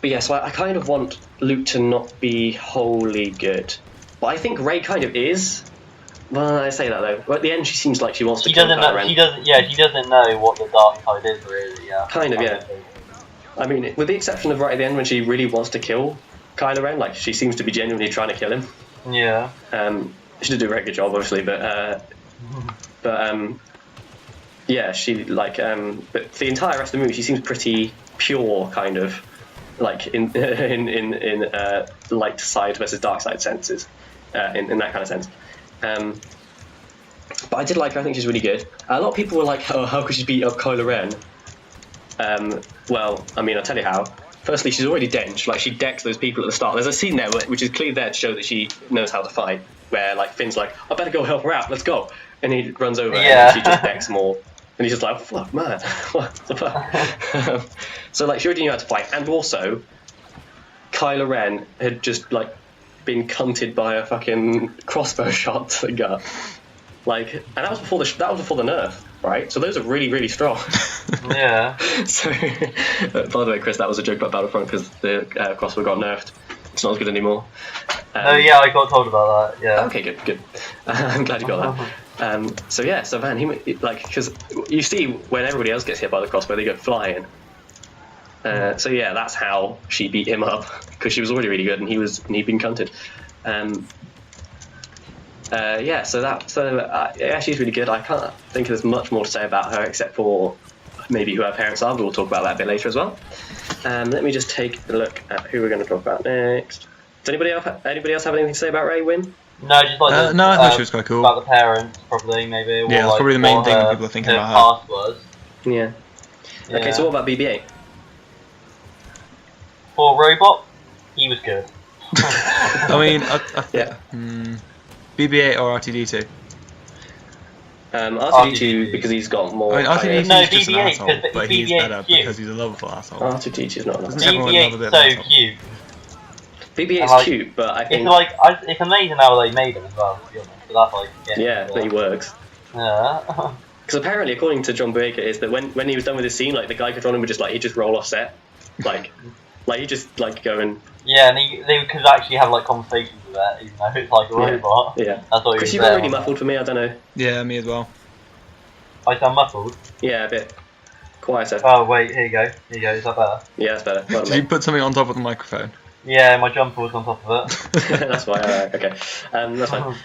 But yeah, so I kind of want Luke to not be wholly good, but I think Rey kind of is. Well, I say that though. But at the end, she seems like she wants to kill Kylo Ren. She doesn't know what the dark side is really. Yeah. Kind of, yeah. I mean, with the exception of right at the end when she really wants to kill Kylo Ren, she seems to be genuinely trying to kill him. Yeah. She did do a very good job, obviously, but yeah, she but the entire rest of the movie, she seems pretty pure, kind of, in light side versus dark side senses, in that kind of sense. But I did like her. I think she's really good. A lot of people were like, "Oh, how could she beat up Kylo Ren?" Well, I mean, I'll tell you how. firstly, she's already dench. Like, she decks those people at the start. There's a scene there which is clearly there to show that she knows how to fight, where, like, Finn's like, I better go help her out, let's go. And he runs over and she just decks more. And he's just like, oh, fuck, man. What the fuck? So, like, she already knew how to fight. And also, Kylo Ren had just, like, been cunted by a fucking crossbow shot to the gut. Like, and that was before the nerf, right? So those are really, really strong. Yeah. So, by the way, Chris, that was a joke about Battlefront because the crossbow got nerfed. It's not as good anymore. Oh yeah, I got told about that. Yeah. Okay, good. I'm glad you got that. So yeah, so man, he like, because you see when everybody else gets hit by the crossbow, they go flying. So yeah, that's how she beat him up, because she was already really good and he'd been cunted. Yeah, yeah, she's really good. I can't think there's much more to say about her except for maybe who her parents are, but we'll talk about that a bit later as well. Let me just take a look at who we're going to talk about next. Does anybody else have anything to say about Rey Wynn? No, just like no, I thought she was quite cool. About the parents, probably, maybe. Yeah, that's probably the main thing that people are thinking about her. Past was. Yeah. Okay, so what about BB-8? For Robot, he was good. I mean, yeah. BB-8 or R2-D2? R2-D2 because he's got more. I mean, R2-D2 No, is just an BB-8 asshole, but he's BB-8 better cute. because he's a lovable asshole. R2-D2's not enough. Doesn't everyone love a bit of BB-8's an so asshole? cute. BB-8's like, cute, but I think it's amazing how they made him as well. To be honest, but that's like that he works. Yeah. Because apparently, according to John Boyega, is that when he was done with his scene, like the guy controlling him would just he'd just roll off set, like he just like go and. Yeah, and they could actually have like conversations with that, even though it's like a robot. Yeah. That's what Chris, you've got really muffled for me. I don't know. Yeah, me as well. I sound muffled. Yeah, a bit quieter. Oh wait, here you go. Is that better? Yeah, that's better. Well, Did you put something on top of the microphone? Yeah, my jumper was on top of it. That's why. Okay, that's fine.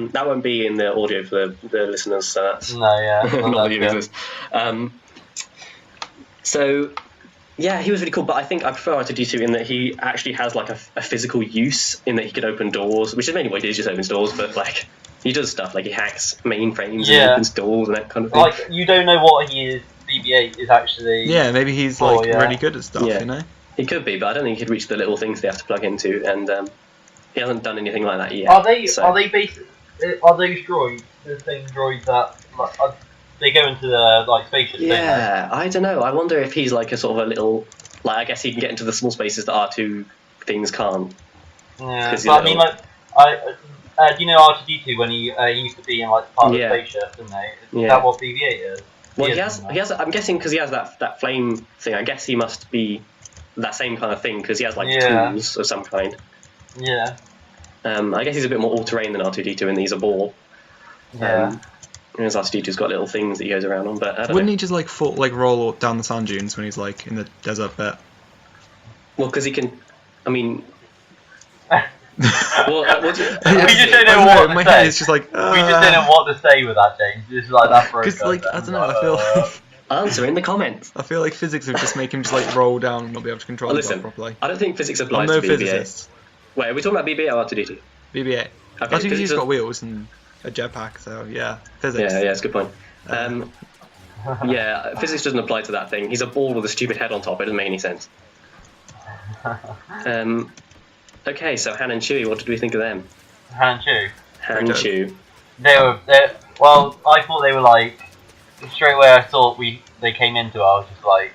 That won't be in the audio for the listeners, so that's no, yeah, not that exist. So, yeah, he was really cool, but I think I prefer R2-D2 in that he actually has like a physical use in that he can open doors, which is mainly what he does, just opens doors, but like he does stuff like he hacks mainframes and opens doors and that kind of thing. Like you don't know what he is. BB-8 is actually. Yeah, maybe he's like really good at stuff, you know. He could be, but I don't think he could reach the little things they have to plug into, and he hasn't done anything like that yet. Are they droids? The same droids that they go into the like spaceships? Yeah, I don't know. I wonder if he's like a sort of a little, like I guess he can get into the small spaces that R2 things can't. Yeah, but I mean, like, do you know R2-D2 when he used to be in like part of the spaceship, didn't they? Is that what BB-8 is? Well, he has. I'm guessing because he has that flame thing. I guess he must be that same kind of thing because he has like tools of some kind. Yeah. I guess he's a bit more all-terrain than R2-D2 and he's a ball. Yeah. Whereas R2-D2's got little things that he goes around on, but I don't Wouldn't know. he just like roll down the sand dunes when he's like in the desert bit? Well, because he can. I mean. We just don't know what to say. My head is just like. We just don't know what to say with that, James. Just like that broke. Because like I don't know, I feel like. Answer in the comments. I feel like physics would just make him just like roll down and not be able to control himself properly. I don't think physics I'm applies no to BB-8. physicist. Wait, are we talking about BB-8 or R2-D2? BB-8. Okay, R2-D2's got wheels and a jetpack, so yeah, physics. Yeah, that's a good point. Yeah, physics doesn't apply to that thing. He's a ball with a stupid head on top. It doesn't make any sense. Okay, so Han and Chewie, what did we think of them? Han and Chewie. Han and Chewie. Well, I thought they were like straight away. I thought they came into it. I was just like,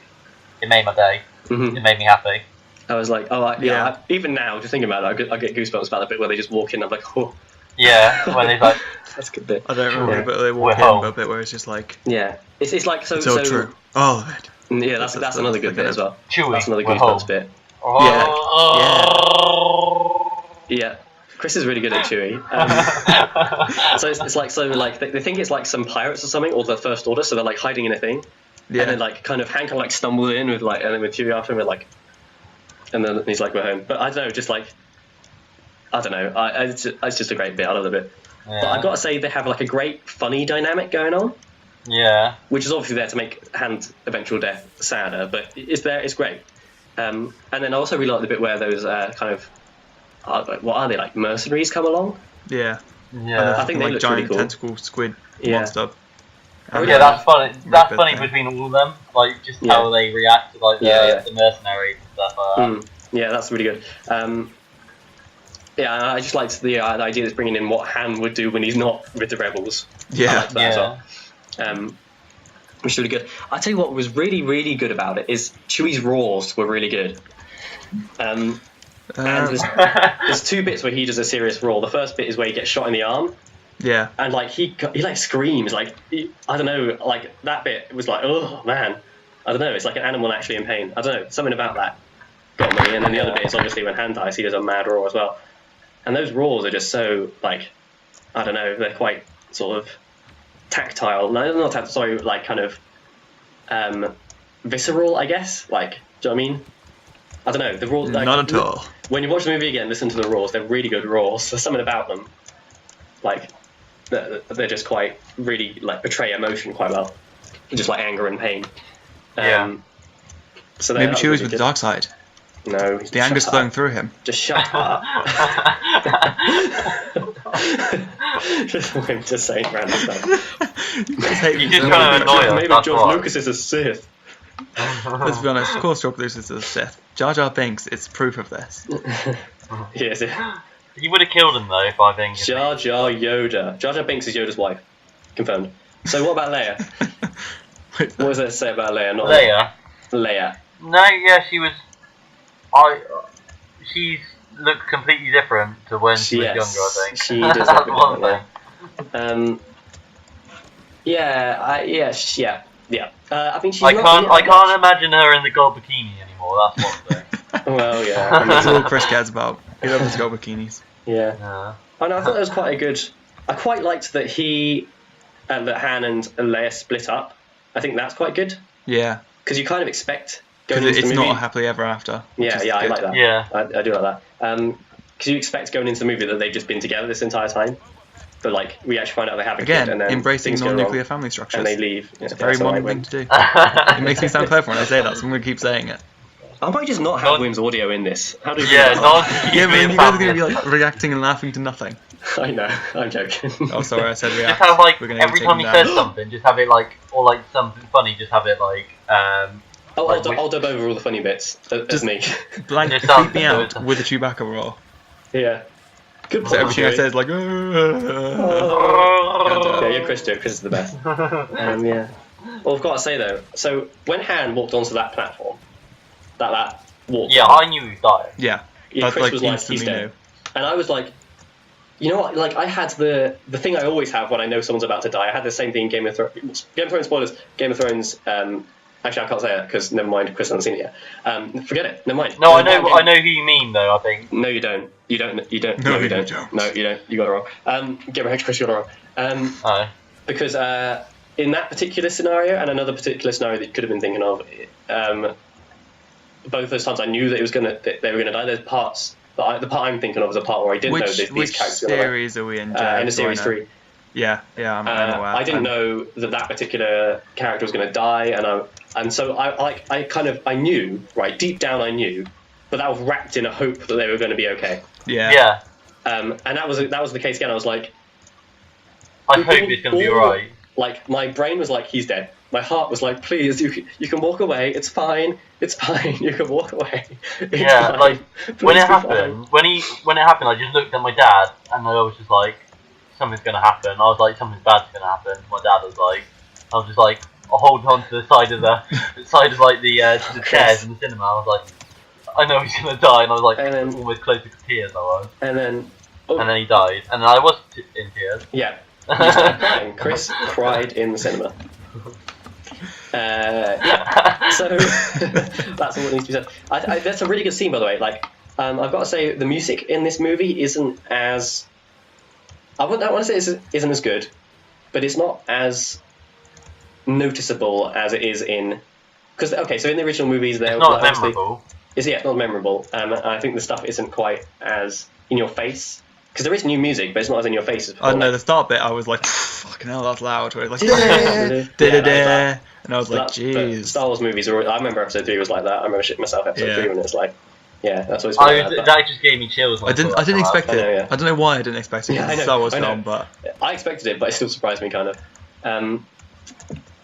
it made my day. Mm-hmm. It made me happy. I was like, even now, just thinking about it, I get goosebumps about the bit where they just walk in. I'm like, oh. Yeah, when they like. That's a good bit. I don't remember, but they walk in, but a bit where it's just like. Yeah, it's like so. It's all true. All of it. Yeah, that's another good bit as well. Chewie. That's another goosebumps bit. Yeah. Chris is really good at Chewie. So it's like they think it's like some pirates or something, or the First Order, so they're like hiding in a thing. Yeah. And then like Han kind of like stumbles in with like, and then with Chewie after him, with like, and then he's like, we're home. But I don't know, just like, I don't know. It's just a great bit. I love the bit. Yeah. But I've got to say they have like a great funny dynamic going on. Yeah. Which is obviously there to make Han's eventual death sadder, but it's there. It's great. And then I also really like the bit where those kind of what are they, like mercenaries come along? Yeah. Yeah. I think they like look giant really cool. Tentacle squid monster. Yeah, that's funny. That's Rapid funny thing. between all of them. Like just how they react to like the mercenaries and stuff like that. Yeah, that's really good. Yeah, I just liked the idea that's bringing in what Han would do when he's not with the rebels. I Yeah. liked that as well. Which is really good. I tell you what was really, really good about it is Chewie's roars were really good. And there's two bits where he does a serious roar. The first bit is where he gets shot in the arm. Yeah. And like he like screams like I don't know, like that bit was like, oh man, I don't know, it's like an animal actually in pain. I don't know, something about that got me. And then the other bit is obviously when Han dies, he does a mad roar as well. And those roars are just so like, I don't know, they're quite sort of tactile. No, not tactile. Sorry, like kind of visceral, I guess. Like, do you know what I mean? I don't know. The roars. Like, not at all. When you watch the movie again, listen to the roars. They're really good roars. There's something about them, like they're just quite really like portray emotion quite well, just like anger and pain. So Maybe Chewie's really with the dark side. No, The anger's flowing through him. Just shut up. Just saying random stuff. You guys hate me. You're just trying to annoy us. Maybe that's George why. Lucas is a Sith. Let's be honest, of course George Lucas is a Sith. Jar Jar Binks, it's proof of this. Yes. You would have killed him though if I think. Jar Jar Yoda. Jar Jar Binks is Yoda's wife. Confirmed. So what about Leia? What was there to say about Leia? Not Leia. Leia. No, yeah, she was. She's looked completely different to when she was younger. I think She does that's look one different, thing. Yeah. I think she's. I can't imagine her in the gold bikini anymore. That's one thing. Well, yeah. That's all Chris cares about. He loves his gold bikinis. Yeah. I know. I thought that was quite a good. I quite liked that that Han and Leia split up. I think that's quite good Yeah. because you kind of expect going Because into it's the movie. not happily ever after. Yeah, I like that. Yeah. I do like that. Because you expect going into the movie that they've just been together this entire time, but like we actually find out they have a Again, kid, and then embracing things go wrong, non-nuclear family structures. and they leave. It's a very modern thing to do. It makes me sound clever when I say that, so I'm going to keep saying it. I might just not have Wim's audio in this. How do you? Yeah, Yeah, but you guys are going to be like reacting and laughing to nothing. I know. I'm joking. Oh, sorry, I said Just react. have like We're gonna every take time him he down. says something, just have it like, or like something funny, just have it like. I'll dub over all the funny bits as me. Blank, Just beat me something. out with a Chewbacca roar. Yeah. Good So point. everything I Joey. say is like. Yeah, you're Chris Joe. Chris is the best. Yeah. Well, I've got to say though. So when Han walked onto that platform, that walk. Yeah, I knew he died. Yeah, Yeah, that's Chris like was like, instantly he's dead. new. And I was like, you know what? Like I had the thing I always have when I know someone's about to die. I had the same thing in Game of Thrones. Game of Thrones spoilers. Game of Thrones. Actually, I can't say it because never mind. Chris hasn't seen it yet. Forget it. Never mind. No, I know who you mean though. I think. No, you don't. You don't. No, you don't. you don't. No, you don't. You got it wrong. Get right, Chris. You got it wrong. Because in that particular scenario and another particular scenario that you could have been thinking of, both those times I knew that they were gonna die. There's parts. The part I'm thinking of is a part where I didn't know these Which characters were gonna die. series are we in? In a series 3. Yeah, I'm aware. I didn't know that particular character was going to die, and so I knew, right deep down I knew, but that was wrapped in a hope that they were going to be okay. Yeah. And that was the case again. I was like, I hope it's gonna be alright. Like my brain was like, he's dead. My heart was like, please, you can walk away. It's fine. You can walk away. It's Yeah, fine. like Please when it be happened, when it happened, I just looked at my dad and I was just like, something's gonna happen. I was like, something bad's gonna happen. My dad was like, I was just like, I'll hold on to the side of the chairs in the cinema. I was like, I know he's gonna die, and I was like, And then- almost close to tears. I was, And then, and then he died, and then I was in tears. yeah. You started crying. Chris cried in the cinema. Yeah. So that's all that needs to be said. That's a really good scene, by the way. Like, I've got to say, the music in this movie isn't as. I want to say it isn't as good, but it's not as noticeable as it is in. Because so in the original movies, they're It's not obviously- memorable. It's not memorable. I think the stuff isn't quite as in your face. Because there is new music, but it's not as in your face as before. I don't know, the start bit I was like, fucking hell, that's loud. Where it's like, Yeah, da-da-da. And I was like, But jeez. Star Wars movies are. I remember episode 3 was like that. I remember shitting myself episode 3 when it's like, yeah, that's always. That just gave me chills. when I didn't saw that expect I know, it. yeah. I don't know why I didn't expect it. Yeah, It's I a know, Star Wars I know. film, but I expected it, but it still surprised me kind of.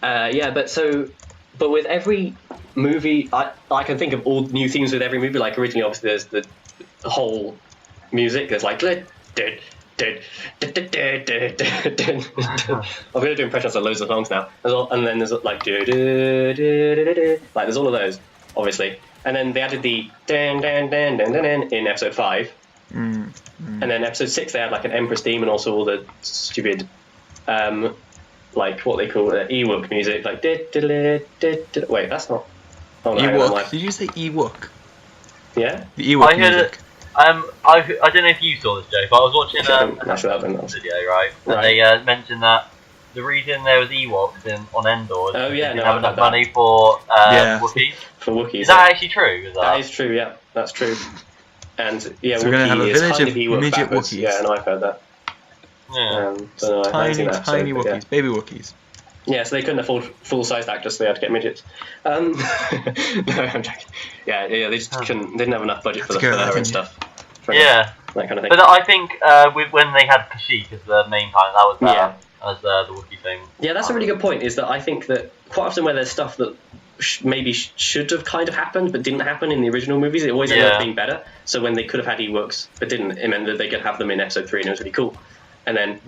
But with every movie, I can think of all new themes with every movie. Like originally, obviously, there's the whole music. There's like, I'm gonna do impressions of loads of songs now. And then there's like, there's all of those, obviously. And then they added the in episode 5. And then episode 6 they had like an Empress theme and also all the stupid like what they call it, Ewok music, like wait, that's not. Oh, no, Ewok. Did you say Ewok? Yeah. The Ewok music. I don't know if you saw this, Joe, but I was watching a video, right? And they mentioned that the reason there was Ewoks on Endor is they didn't have enough money for Wookiees. For Wookiees. Is that actually true? That is true, yeah. That's true. And yeah, so we're going to have a village of midget Wookiees. Yeah, and I've heard that. Yeah. Tiny Wookiees, baby Wookiees. Yeah, so they couldn't afford full-sized actors, so they had to get midgets. No, I'm joking. Yeah, they just couldn't. They didn't have enough budget for the fur and stuff. Yeah, that kind of thing. But I think when they had Kashyyyk as the main time, that was better as the Wookiee thing. Yeah, that's a really good point. Is that I think that quite often where there's stuff that maybe should have kind of happened but didn't happen in the original movies, it always ended up being better. So when they could have had Ewoks but didn't, it meant that they could have them in episode 3 and it was really cool. And then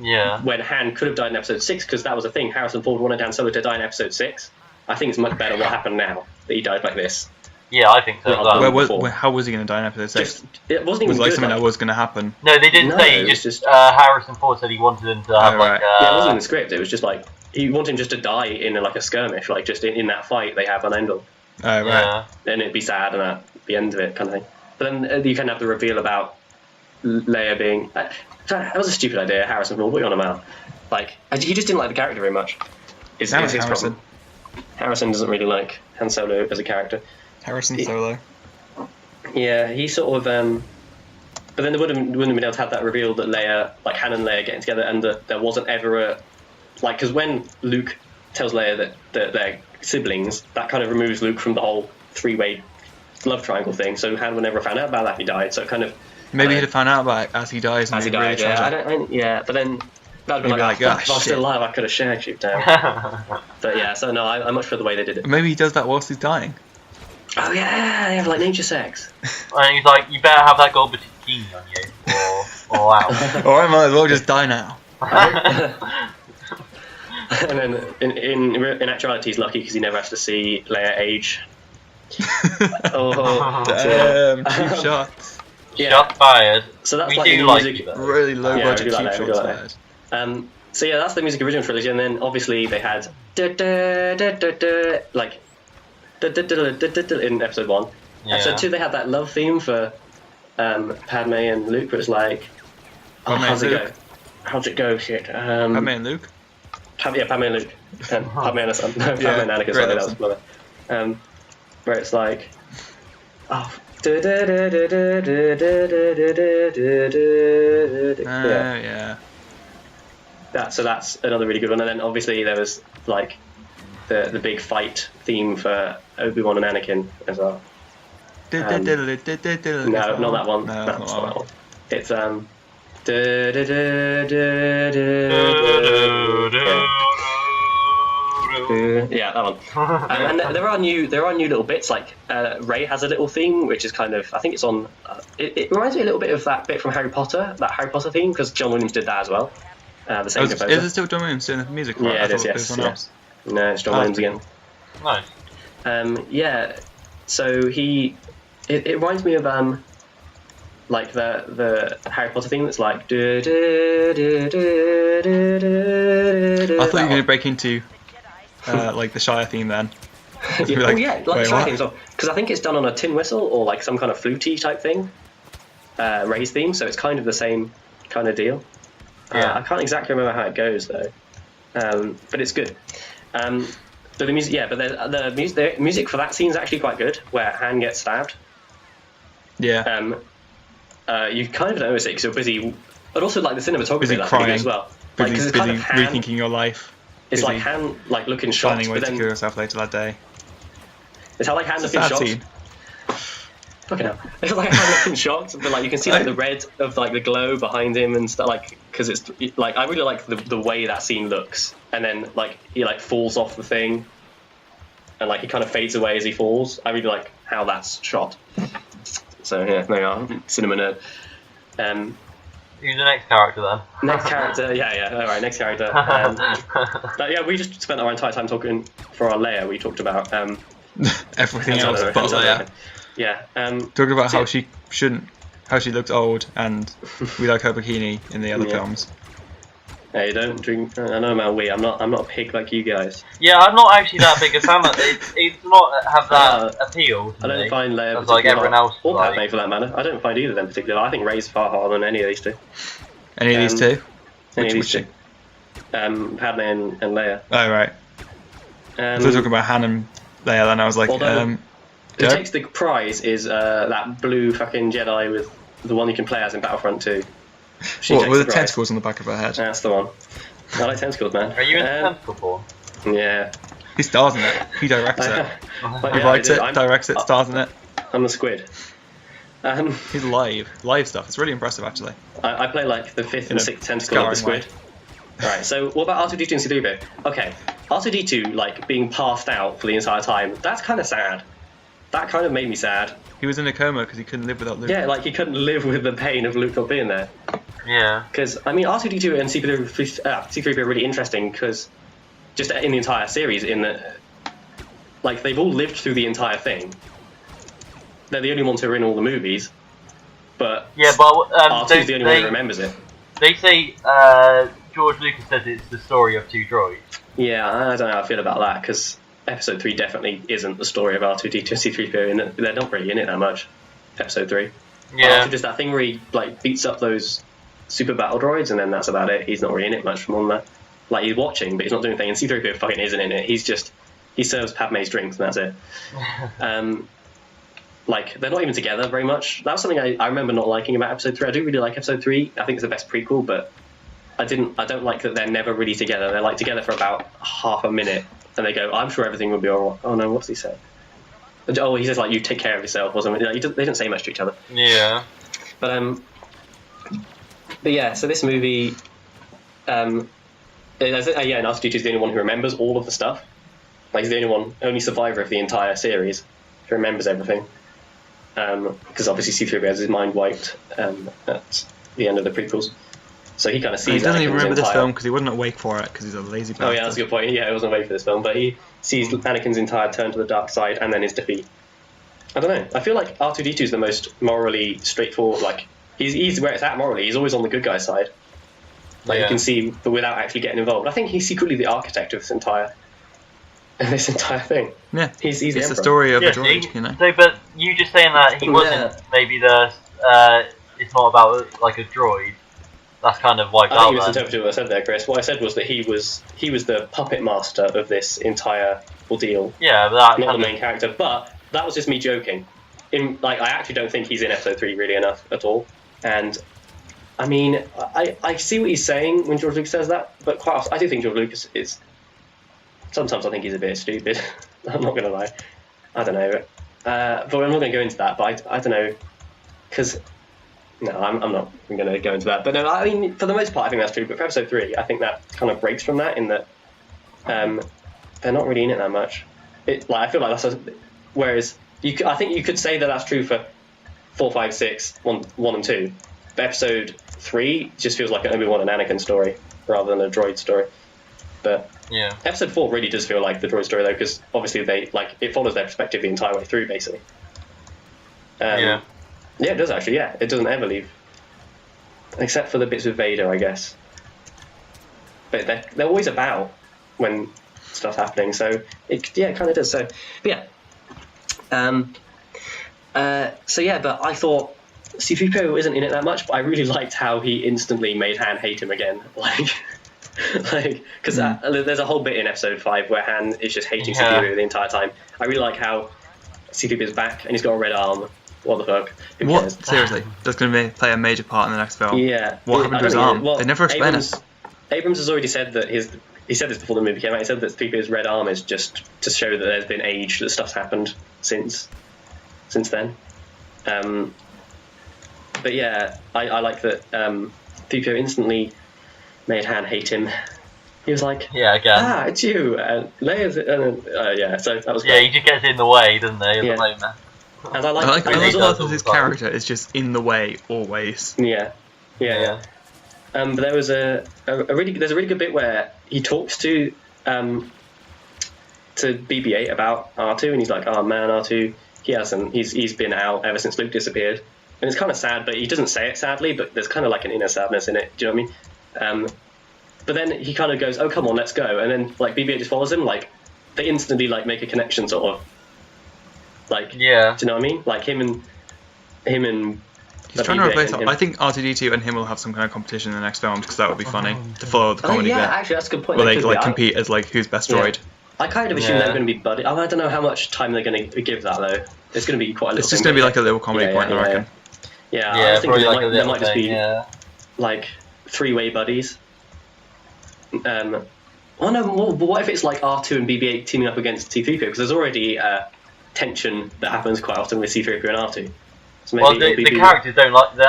when Han could have died in episode 6, because that was a thing, Harrison Ford wanted Han Solo to die in episode 6. I think it's much better what happened now that he died like this. Yeah, I think so. How was he going to die in episode 6? It wasn't even like good, something that was going to happen. No, they didn't say. He just Harrison Ford said he wanted him to have yeah, it wasn't in the script. It was just like he wanted him just to die in like a skirmish, like just in that fight they have on Endor. Oh right. Yeah. Then it'd be sad and at the end of it, kind of thing. But then you can have the reveal about Leia being. That was a stupid idea, Harrison Ford. What are you on about? Like, he just didn't like the character very much. Is his problem. Harrison doesn't really like Han Solo as a character. Solo. Yeah, he sort of. But then they wouldn't have been able to have that reveal that Leia, like Han and Leia getting together, and that there wasn't ever a. Like, because when Luke tells Leia that they're siblings, that kind of removes Luke from the whole 3-way love triangle thing. So Han would never have found out about that if he died. So it kind of. Maybe he'd have found out about it as he dies. As he died, yeah. But then that'd be like, if I was still alive, I could have shared you down. But yeah, so no, I much prefer the way they did it. Maybe he does that whilst he's dying. Oh yeah, they have like nature sex. And he's like, you better have that gold bikini on you, or wow. Or I might as well just die now. And then in actuality, he's lucky because he never has to see Leia age. Damn, cheap shots. Yeah. Shot fired. So that's we like do the like music. Really low budget cheap shots fired. So yeah, that's the music original trilogy, and then obviously they had like in episode 1. Yeah. Episode 2 they had that love theme for Padme and Luke, but it's like, how's it go? How's it go? Shit. Padme and Luke. Padme and Luke. Padme and her son. No, Padme and Anakin. Sorry, that was brother. Where it's like, yeah. So that's another really good one. And then obviously there was like the big fight theme for Obi-Wan and Anakin as well. No, not that one. No, that's not that one. It's yeah, that one. And there are new little bits. Like Rey has a little theme, which is kind of, I think it's on. It reminds me a little bit of that bit from Harry Potter, that Harry Potter theme, because John Williams did that as well. The same composer. Is it still John Williams doing the music? Right? Yeah, it is. Yes. No, it's John Williams again. Nice. Yeah. So it reminds me of like the Harry Potter theme that's like. I thought you were going to break into. Like the Shire theme then. Like the Shire theme as well. Because I think it's done on a tin whistle or like some kind of fluty type thing. Rey's theme, so it's kind of the same kind of deal. I can't exactly remember how it goes though, but it's good. But the music, but the music for that scene is actually quite good, where Han gets stabbed. Yeah. You kind of notice it because you're busy, but also like the cinematography busy of that crying, video as well. Busy kind of Han, rethinking your life. It's like Han like looking shocked, planning a way to kill yourself later that day. It's how like Han looking shocked. Scene. Fucking hell. It's like I'm looking shocked, but like you can see like the red of like the glow behind him and stuff, like because it's like I really like the way that scene looks, and then like he like falls off the thing, and like he kind of fades away as he falls. I really like how that's shot. So yeah, there you are, cinema nerd. Who's the next character then? Next character, yeah, all right, next character. But yeah, we just spent our entire time talking for our Leia. We talked about everything else but Leia. Yeah. Talking about how she looks old, and we like her bikini in the other films. Hey, don't drink. I know about we. I'm not a pig like you guys. Yeah, I'm not actually that big a fan. It's not have that appeal. I don't find Leia as like everyone else. Or Padme for that matter. I don't find either of them particularly. I think Rey's far harder than any of these two. Any of these two? Any of these two? Padme and Leia. Oh right. So we're talking about Han and Leia, then I was like, who takes the prize is that blue fucking Jedi with the one you can play as in Battlefront 2. What, with the tentacles on the back of her head? That's the one. I like tentacles, man. Are you into tentacle porn? Yeah. He stars in it. He directs it. He writes it, directs it, stars in it. I'm the squid. He's live stuff. It's really impressive, actually. I play like the 5th and 6th tentacle of the squid. Alright, so what about R2-D2 and C-3PO? Okay, R2-D2 like being passed out for the entire time. That's kind of sad. That kind of made me sad. He was in a coma because he couldn't live without Luke. Yeah, like he couldn't live with the pain of Luke not being there. Yeah. Because, I mean, R2-D2 and C-3PO are really interesting because just in the entire series, in the like, they've all lived through the entire thing. They're the only ones who are in all the movies, but R2's the only one who remembers it. They say George Lucas says it's the story of two droids. Yeah, I don't know how I feel about that, because Episode 3 definitely isn't the story of R2-D2 and C-3PO, and they're not really in it that much, Episode 3. Yeah. Just that thing where he like beats up those super battle droids, and then that's about it. He's not really in it much from on that. Like, he's watching, but he's not doing anything, and C-3PO fucking isn't in it. He serves Padme's drinks, and that's it. Like, they're not even together very much. That was something I remember not liking about Episode 3. I do really like Episode 3. I think it's the best prequel, but I don't like that they're never really together. They're like together for about half a minute, and they go, I'm sure everything will be alright. Oh no, what's he say? Oh, he says like, you take care of yourself or something. Like, they don't say much to each other. Yeah. But yeah, so this movie, and R2-D2 is the only one who remembers all of the stuff. Like, he's the only survivor of the entire series who remembers everything. Because obviously C-3PO has his mind wiped at the end of the prequels. So he kind of sees. He doesn't even remember this film because he wasn't awake for it because he's a lazy bastard. Oh yeah, that's a good point. Yeah, he wasn't awake for this film, but he sees Anakin's entire turn to the dark side and then his defeat. I don't know. I feel like R2-D2 is the most morally straightforward. Like, he's where it's at morally. He's always on the good guy's side. Like, you can see, but without actually getting involved. I think he's secretly the architect of this entire thing. Yeah, he's it's the story of a droid, you know. So, but you just saying that he wasn't maybe it's not about like a droid. That's kind of wiped out. I think you misinterpreted what I said there, Chris. What I said was that he was the puppet master of this entire ordeal. Yeah, but not the main character. But that was just me joking. I actually don't think he's in Episode 3 really enough at all. And I mean, I see what he's saying when George Lucas says that, but quite often I do think George Lucas is. Sometimes I think he's a bit stupid. I'm not going to lie. I don't know. But I'm not going to go into that. But I don't know, because. No, I'm not going to go into that. But no, I mean, for the most part, I think that's true. But for Episode 3, I think that kind of breaks from that in that they're not really in it that much. I feel like that's whereas I think you could say that that's true for 4, 5, 6, 1 and 2. But Episode 3 just feels like an Obi-Wan and Anakin story rather than a droid story. But yeah, Episode 4 really does feel like the droid story though, because obviously it follows their perspective the entire way through, basically. Yeah, it does actually, yeah. It doesn't ever leave. Except for the bits with Vader, I guess. But they're always about when stuff's happening, so it kind of does. So, but yeah. But I thought C-3PO isn't in it that much, but I really liked how he instantly made Han hate him again. Because there's a whole bit in Episode 5 where Han is just hating C-3PO the entire time. I really like how C-3PO is back and he's got a red arm. What the fuck? Who cares? Seriously, that's going to play a major part in the next film. Yeah. What happened to his arm? They never explain it. Abrams has already said that he said this before the movie came out. He said that C-3PO's red arm is just to show that there's been age, that stuff's happened since then. But yeah, I like that 3PO instantly made Han hate him. He was like, yeah, again. Ah, it's you. Leia's. Yeah, so that was Yeah, great. he just gets in the way, doesn't he? At Yeah. the moment. And I like I it love was that his character is just in the way always. Yeah. But there was there's a really good bit where he talks to BB-8 about R2, and he's like, "Oh man, R2, he's been out ever since Luke disappeared," and it's kind of sad, but he doesn't say it sadly, but there's kind of like an inner sadness in it. Do you know what I mean? But then he kind of goes, "Oh come on, let's go," and then like BB-8 just follows him, like they instantly like make a connection, sort of. Like, yeah. Do you know what I mean? Like him and. He's trying to replace. I think R2D2 and him will have some kind of competition in the next film because that would be funny to follow the comedy bit. Actually, that's a good point. Where they like compete as like who's best droid. I kind of assume they're going to be buddy. I don't know how much time they're going to give that though. It's going to be quite a little. It's just going to be like a little comedy point, I reckon. Yeah, I was thinking there might just be yeah. like three-way buddies. Oh no, but what if it's like R2 and BB-8 teaming up against T3PO? Because there's already tension that happens quite often with C3PO and R2. So maybe the actors don't like each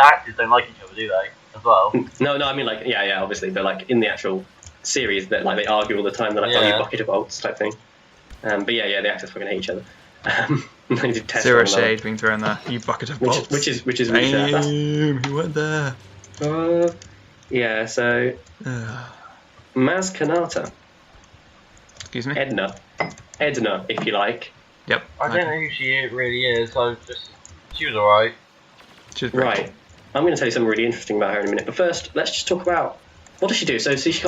other, do they? As well. No, I mean like yeah, obviously, but like in the actual series, that like they argue all the time. They're like, "Oh, you bucket of bolts" type thing. But yeah, the actors fucking hate each other. Zero shade being thrown there. You bucket of bolts. Which is really sad. He went there. Yeah. So Maz Kanata. Excuse me. Edna, if you like. Yep. I don't know who she really is. She was alright. She was right. I'm going to tell you something really interesting about her in a minute. But first, let's just talk about what does she do. So she's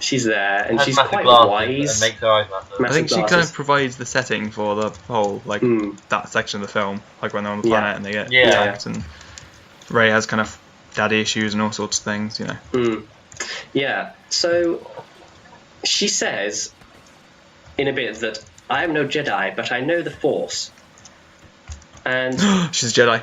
she's there and she's quite wise. And makes her eyes massive. I think she kind of provides the setting for the whole that section of the film, like when they're on the planet and they get attacked, and Rey has kind of daddy issues and all sorts of things, you know. Yeah. So she says in a bit that I am no Jedi, but I know the Force. And she's a Jedi.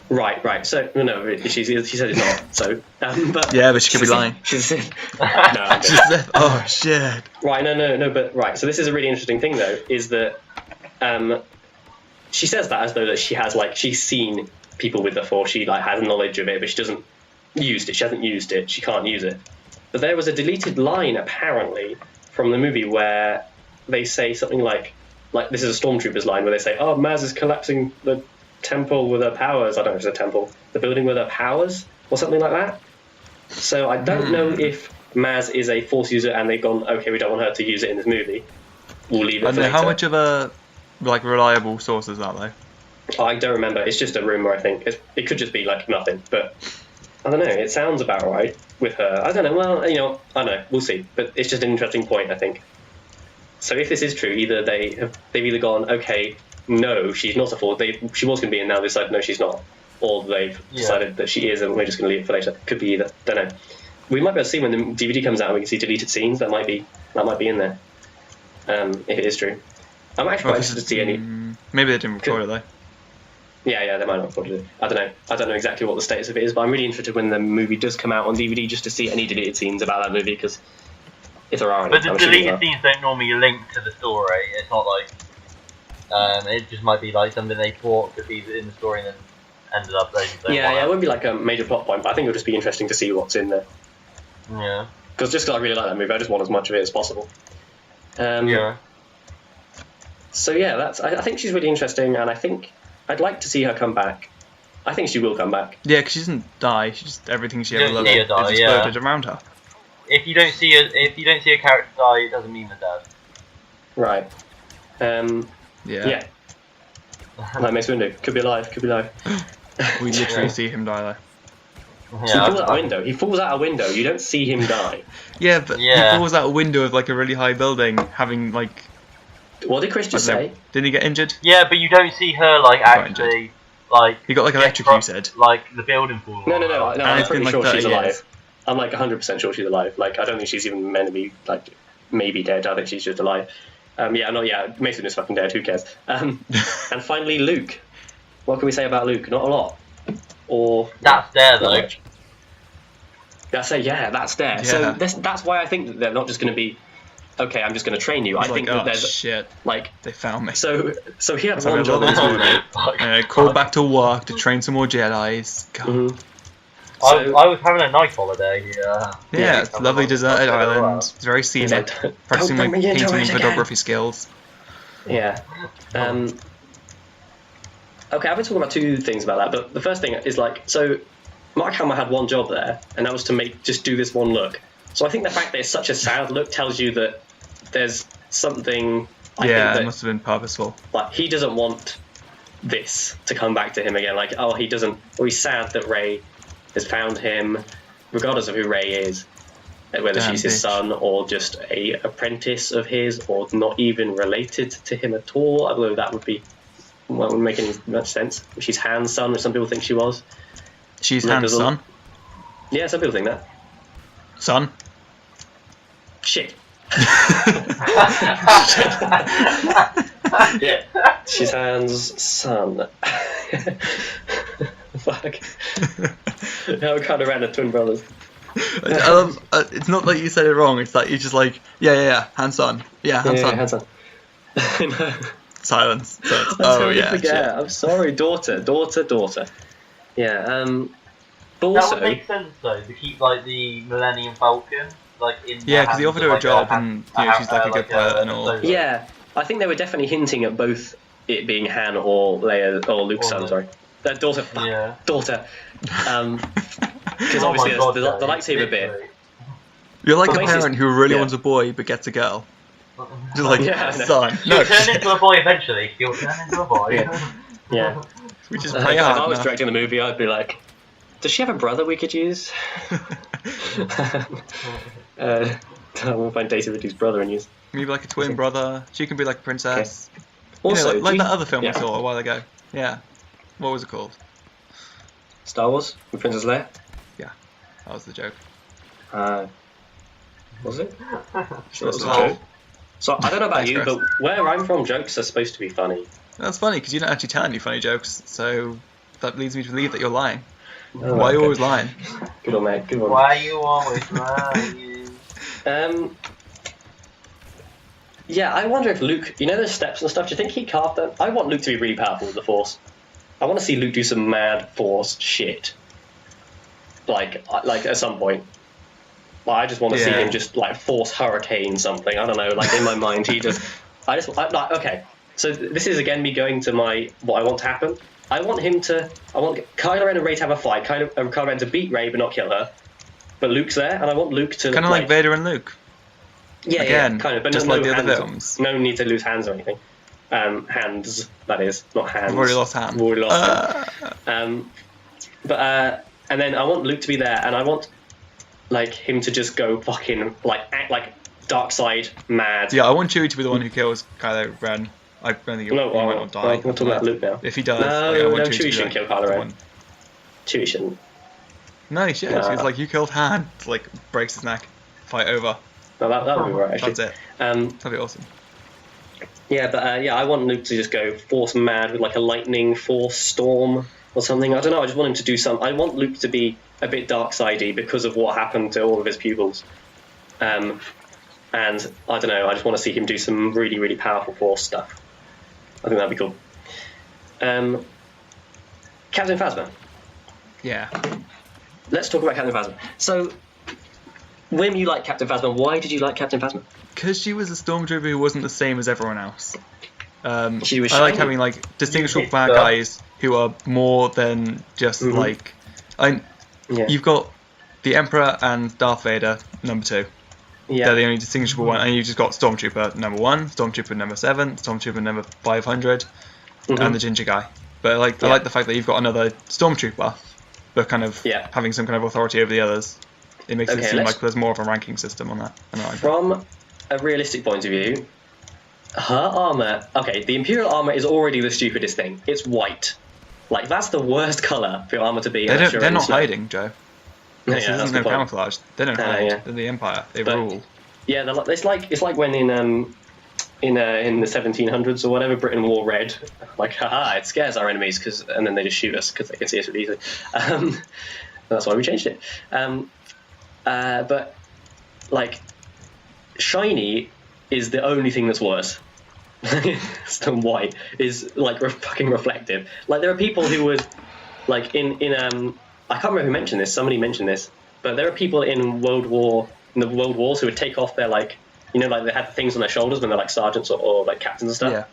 Right. So no, she said it's not. So, but yeah, but she could be lying. She's Sith. No, she's Sith. Oh shit. Right. No. But right. So this is a really interesting thing, though, is that she says that as though that she has she's seen people with the Force. She has knowledge of it, but she doesn't use it. She hasn't used it. She can't use it. But there was a deleted line apparently from the movie where they say something like this is a Stormtroopers line where they say, "Oh, Maz is collapsing the temple with her powers." I don't know if it's a temple. The building with her powers, or something like that. So I don't know if Maz is a Force user and they've gone, okay, we don't want her to use it in this movie. We'll leave it for later. How much of a reliable source is that though? I don't remember. It's just a rumor, I think. It could just be nothing, but I don't know. It sounds about right with her. I don't know. Well, I don't know. We'll see. But it's just an interesting point, I think. So if this is true, either they've either gone, okay, no, she's not a Force. She was going to be, and now they decided no, she's not, or they've decided that she is, and we're just going to leave it for later. Could be either. Don't know. We might be able to see when the DVD comes out, and we can see deleted scenes. That might be in there. If it is true, I'm actually quite interested to see any. Maybe they didn't record it though. Yeah, they might not record it. I don't know exactly what the status of it is, but I'm really interested when the movie does come out on DVD just to see any deleted scenes about that movie, because if there are any. But the deleted scenes don't normally link to the story. It's not it just might be something they thought could be in the story and then ended up later. Yeah, it wouldn't be a major plot point, but I think it would just be interesting to see what's in there. Yeah. Because I really like that movie, I just want as much of it as possible. Yeah. So yeah, I think she's really interesting, and I think I'd like to see her come back. I think she will come back. Yeah, because she doesn't die. She just everything she ever loved is exploded around her. If you don't see a character die, it doesn't mean they're dead. Right. Yeah. Like Mace Windu, could be alive. We literally see him die though. Yeah, he falls out a window. You don't see him die. Yeah, but he falls out a window of a really high building, having What did Chris just say? Didn't he get injured? Yeah, but you don't see her actually he got electric. You said the building falls. No. I'm pretty sure she's alive. I'm 100% sure she's alive. I don't think she's even meant to be maybe dead. I think she's just alive. Mason is fucking dead. Who cares? And finally, Luke. What can we say about Luke? Not a lot. Or that's there though. That's there. Yeah. So that's why I think that they're not just going to be okay, I'm just going to train you. I think that there's shit. Like they found me. So he had one job in his morning. Called back to work to train some more Jedi's. God. I was having a nice holiday. Yeah, it's a lovely deserted island. It's very scenic. Practicing my painting and photography skills. Yeah. Okay, I've been talking about two things about that, but the first thing is like, so Mark Hamill had one job there, and that was to just do this one look. So I think the fact that it's such a sad look tells you that there's something. I think that, it must have been purposeful. Like, he doesn't want this to come back to him again. Like, oh, he doesn't. Or he's sad that Rey has found him, regardless of who Rey is, whether she's his son or just a apprentice of his, or not even related to him at all. Although that would wouldn't make any much sense. She's Han's son, which some people think she was. She's Han's son? Yeah, some people think that. Son? Shit. Yeah, she's Han's son. Fuck. Now we're kind of around the twin brothers. It's not like you said it wrong. It's like you're just like, yeah, Han's son. Yeah, Han's son. Han's son. Silence. Forget. Shit. I'm sorry, daughter. Yeah. But also, that would make sense though to keep like the Millennium Falcon like in. Yeah, because he offered her a job, and she's like a good pilot and all. Yeah, I think they were definitely hinting at both it being Han or Leia or Luke's son. Sorry, daughter. Yeah. Daughter. Because obviously the lightsaber bit. You're like a parent who really wants a boy but gets a girl. Just like, son. You'll turn into a boy eventually. You'll turn into a boy. Yeah. We just play hard. If I was directing the movie, I'd be like, does she have a brother we could use? We'll find Daisy Ridley's brother and use. Maybe like a twin brother. She can be like a princess. Okay. Also, like that other film we saw a while ago. Yeah. What was it called? Star Wars with Princess Leia? Yeah. That was the joke. Was it? Sure, it was a joke. So I don't know about you, but where I'm from, jokes are supposed to be funny. That's funny because you don't actually tell any funny jokes, so that leads me to believe that you're lying. Oh, why are you always lying? Good one, mate. Good one. Why are you always lying? Yeah, I wonder if Luke, you know those steps and stuff, do you think he carved them? I want Luke to be really powerful with the Force. I want to see Luke do some mad Force shit. Like at some point. I just want to see him just like Force hurricane something. I don't know. Like in my mind, okay. So this is again me going to what I want to happen. I want Kylo Ren and Rey to have a fight. Kylo Ren to beat Rey but not kill her. But Luke's there, and I want Luke to kind of like Vader and Luke. Yeah, again, kind of. But just like the other films. No need to lose hands or anything. Hands, that is, not hands. We've already lost hands. We've already lost hands. And then I want Luke to be there, and I want like him to just go fucking act like dark side mad. Yeah, I want Chewie to be the one who kills Kylo Ren. I don't think he might not die. I'm talking about Luke now. If he does, no, Chewie shouldn't kill Kylo Ren. Chewie shouldn't. No, he should. He's like, you killed Han. Like, breaks his neck. Fight over. No, that would be right, actually. That's it. That'd be awesome. Yeah, but I want Luke to just go Force mad with like a lightning Force storm or something. I don't know. I just want him to do something. I want Luke to be a bit dark-sidey because of what happened to all of his pupils. And I don't know. I just want to see him do some really, really powerful Force stuff. I think that'd be cool. Captain Phasma. Yeah. Let's talk about Captain Phasma. So, Wim, you like Captain Phasma. Why did you like Captain Phasma? Because she was a stormtrooper who wasn't the same as everyone else. She was I like having like distinguishable bad guys who are more than just like. You've got the Emperor and Darth Vader, number 2. Yeah. They're the only distinguishable one, and you've just got Stormtrooper number 1, Stormtrooper number 7, Stormtrooper number 500, and the Ginger guy. But I like the fact that you've got another Stormtrooper, but kind of having some kind of authority over the others. It makes it seem like there's more of a ranking system on that. From a realistic point of view, her armor. Okay, the Imperial armor is already the stupidest thing. It's white. Like that's the worst color for your armor to be. They're not hiding, Joe. This isn't no point. Camouflage. They don't hide. They're the Empire. They rule. Yeah, it's like when in the 1700s or whatever, Britain wore red. Like, haha, it scares our enemies, and then they just shoot us because they can see us really easily. That's why we changed it. But like shiny is the only thing that's worse. Stone White is like fucking reflective. Like there are people who would like in I can't remember who mentioned this. Somebody mentioned this, but there are people in the World Wars who would take off their like like they had the things on their shoulders when they're like sergeants or like captains and stuff. Yeah.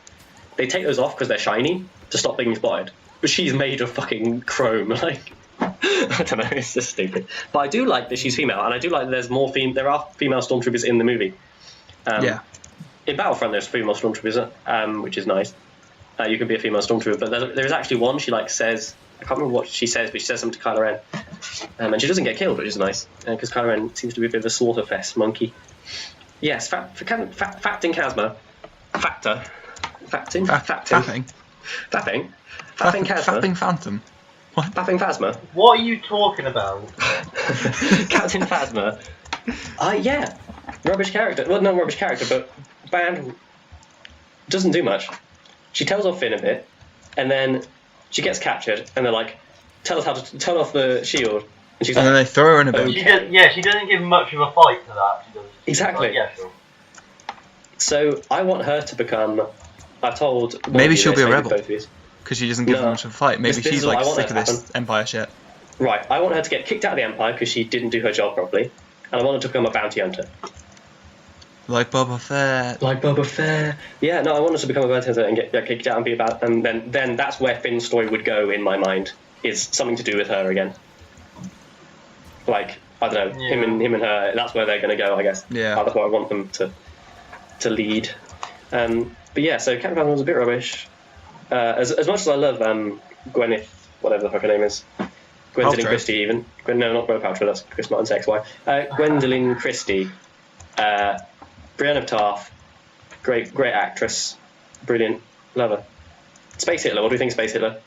They take those off because they're shiny to stop being spotted. But she's made of fucking chrome. Like I don't know, it's just stupid. But I do like that she's female, and I do like that there's more there are female stormtroopers in the movie. Yeah. In Battlefront, there's female stormtroopers, which is nice. You can be a female stormtrooper, but there is actually one. She like says, I can't remember what she says, but she says something to Kylo Ren, and she doesn't get killed, which is nice because Kylo Ren seems to be a bit of a slaughterfest monkey. Yes, Facting Phasma, Fapping Phasma, Fapping Phantom. What? Fapping Phasma. What are you talking about? Captain Phasma. Yeah, rubbish character. Well, not rubbish character, but bad. Doesn't do much. She tells off Finn a bit, and then she gets captured, and they're like, "Tell us how to turn off the shield." And she's and like, then they throw her in a bit. Okay. She doesn't give much of a fight to that. She does. Exactly. Like, yeah, sure. So I want her to become. I told. Maybe she'll be a rebel. Both of these. Because she doesn't give them much of a fight. Maybe she's like sick of this Empire shit. Right, I want her to get kicked out of the Empire because she didn't do her job properly, and I want her to become a bounty hunter. Like Boba Fett. Yeah, no, I want her to become a bounty hunter and get kicked out and be about, and then that's where Finn's story would go in my mind, is something to do with her again. Like, I don't know, him and her, that's where they're going to go, I guess. Yeah. That's what I want them to lead. But yeah, so Captain Phasma was a bit rubbish. As much as I love Gwyneth, whatever the fuck her name is, Gwendolyn Christie even. No, not Gwyneth Paltrow, that's Chris Martin's ex-wife. Gwendolyn Christie, Brienne of Tarth, great actress, brilliant, love her. Space Hitler, what do you think of Space Hitler?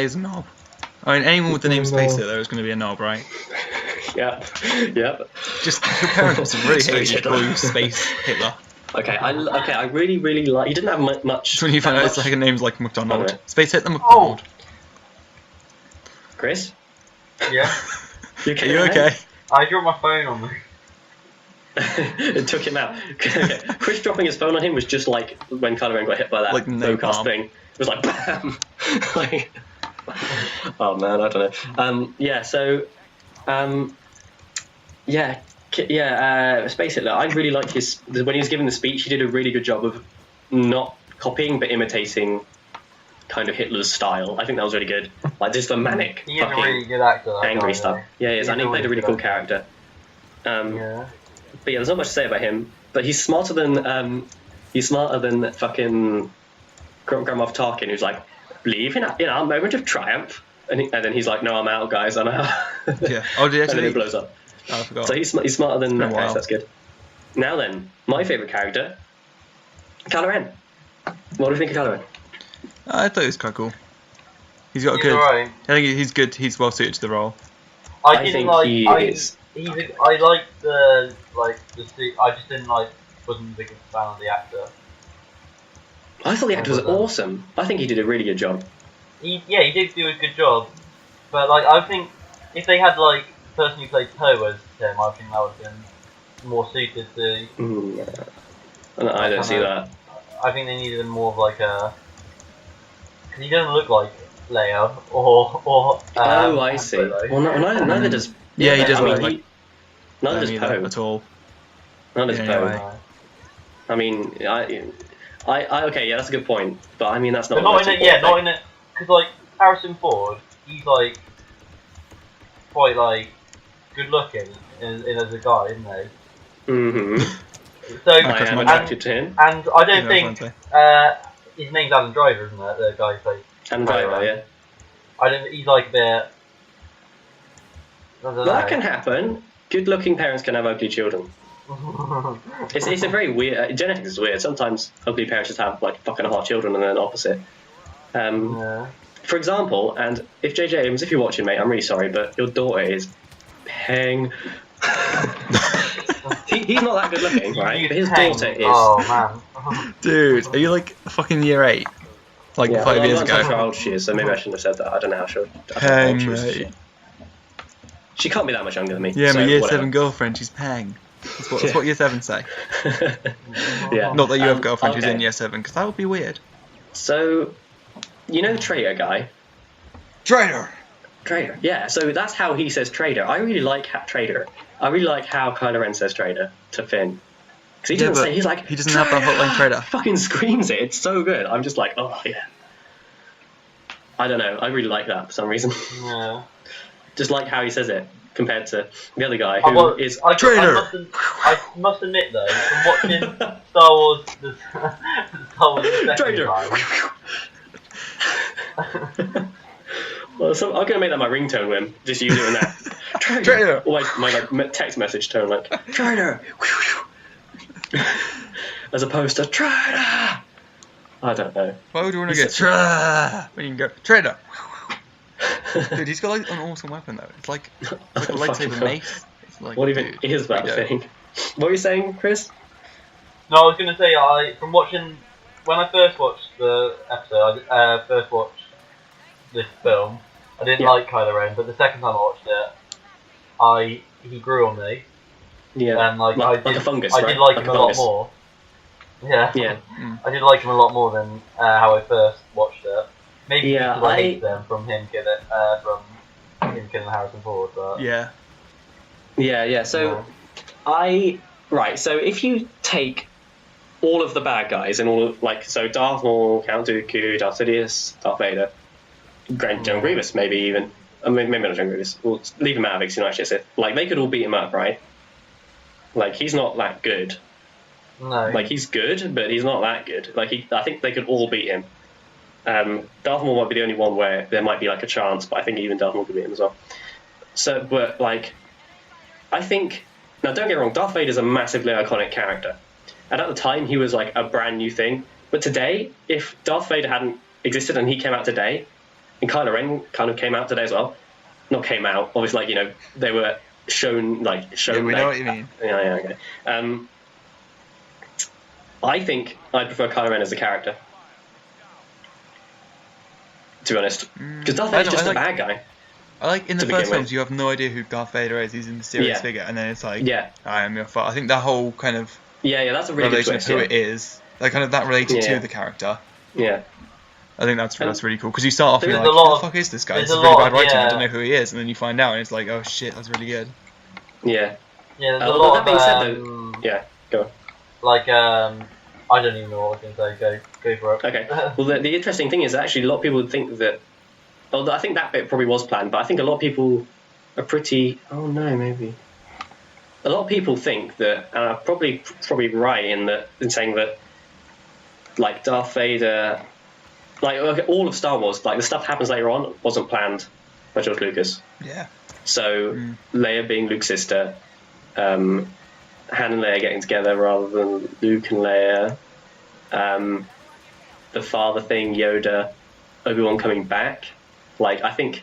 He's a knob. I mean, anyone with the name Space Hitler is going to be a knob, right? Yep. Just your parents really hate you call you Space Hitler. Okay, I really like. He didn't have much. That's when you find out it's like a name's like McDonald. Okay. Space Hitler McDonald. Chris? Yeah. Are you okay? I dropped my phone on me. It took him out. Okay. Chris dropping his phone on him was just like when Kylo Ren got hit by that like no-cast thing. It was like bam. Like, oh man, I don't know. Space Hitler. I really liked when he was giving the speech. He did a really good job of not copying but imitating kind of Hitler's style. I think that was really good. Like just the manic, He's a really good actor. Angry stuff. Yeah, he is, and he played a really cool character. Yeah. But yeah, there's not much to say about him. But he's smarter than fucking Grand Moff Tarkin, who's like, believe in our moment of triumph, and then he's like, no, I'm out, guys, I'm out. Yeah. Oh, did he actually? And then it blows up. Oh, I forgot. So he's smarter than that guy, so while. that's good. Now then, my favourite character, Kylo Ren. What do you think of Kylo Ren? I thought he was quite cool. He's got a He's good. alright. I think he's good. He's well suited to the role. I think he is. I liked the suit. I just wasn't the biggest fan of the actor. I thought the actor was awesome. I think he did a really good job. He did do a good job, but I think if they had the person who played Poe as him, I think that would have been more suited to. I don't see that. I think they needed more of a. Because he doesn't look like Leia or. I see. Well, neither does. Yeah, he doesn't look like. Neither does Poe at all. Neither does Poe. Anyway. I mean, I okay, yeah, that's a good point. But I mean, that's not. But not in it. Yeah, not in it. Because Harrison Ford, he's quite good looking as a guy, isn't he? Mm-hmm. So I am attracted to him. And I don't think his name's Alan Driver, isn't it? The guy who plays. Alan Driver, yeah. I don't. He's a bit. That can happen. Good-looking parents can have ugly children. It's a very weird. Genetics is weird. Sometimes ugly parents just have fucking hot children, and then opposite. For example, and if JJ Abrams, if you're watching, mate, I'm really sorry, but your daughter is peng. He's not that good looking, right? But his daughter is. Oh man. Dude, are you fucking year 8? 5 years ago. I'm not sure how old she is, so maybe I shouldn't have said that. I don't know how sure. Peng, mate. She can't be that much younger than me. Yeah, so my year whatever. 7 girlfriend, she's peng. That's what Year 7 say. Yeah. Not that you have a girlfriend who's in Year 7, because that would be weird. So, you know the traitor guy? Traitor! Traitor, yeah. So that's how he says traitor. I really like traitor. I really like how Kylo Ren says traitor to Finn. Because he doesn't say, he's like, he doesn't have the hotline traitor. Fucking screams it. It's so good. I'm just like, oh, yeah. I don't know. I really like that for some reason. Yeah. Just like how he says it compared to the other guy who is traitor. I must admit though, from watching Star Wars, the traitor. Well, I'm going to make that my ringtone when just you doing that. Traitor. Or my text message tone, like traitor, as opposed to traitor. I don't know. Why would you want to get traitor when you can go traitor? Dude, he's got like an awesome weapon though. It's like a lightsaber mace. It's like, what even is that thing? What were you saying, Chris? No, I was going to say, from watching, when I first watched the episode, first watched this film, I didn't like Kylo Ren, but the second time I watched it, he grew on me. Yeah. And like a fungus, I did like him a lot more. Yeah. Yeah. I did like him a lot more than how I first watched it. Maybe yeah, because I hate them from him killing Harrison Ford, but yeah. So so if you take all of the bad guys and all of, so Darth Maul, Count Dooku, Darth Sidious, Darth Vader, General Grievous, maybe even. I mean, maybe not General Grievous. We'll leave him out of it, actually. So, they could all beat him up, right? He's not that good. No. He's good, but he's not that good. I think they could all beat him. Darth Maul might be the only one where there might be a chance, but I think even Darth Maul could beat him as well. So, but I think, now don't get me wrong, Darth Vader's a massively iconic character. And at the time, he was a brand new thing. But today, if Darth Vader hadn't existed and he came out today, and Kylo Ren kind of came out today as well, not came out, obviously, they were shown. Yeah, we know what you mean. Yeah, okay. I think I prefer Kylo Ren as a character, to be honest. Because Darth Vader's just a bad guy. In the first films, you have no idea who Darth Vader is. He's a mysterious figure, and then it's I am your father. I think that whole kind of that's a really good twist, of who it is, that related to the character. Yeah. I think that's really cool, because you start off and you're like, who the fuck is this guy? It's really bad writing, I don't know who he is, and then you find out and it's like, oh shit, that's really good. Yeah. Yeah, there's a lot of, that being said though, yeah, go on. I don't even know what I was going to say, go for it. Okay, well the interesting thing is actually a lot of people would think that, although I think that bit probably was planned, but I think a lot of people are pretty, a lot of people think that, and I'm probably right in saying that, Darth Vader, all of Star Wars, the stuff that happens later on wasn't planned by George Lucas. Yeah. So Leia being Luke's sister, Han and Leia getting together rather than Luke and Leia, the father thing, Yoda, Obi-Wan coming back. I think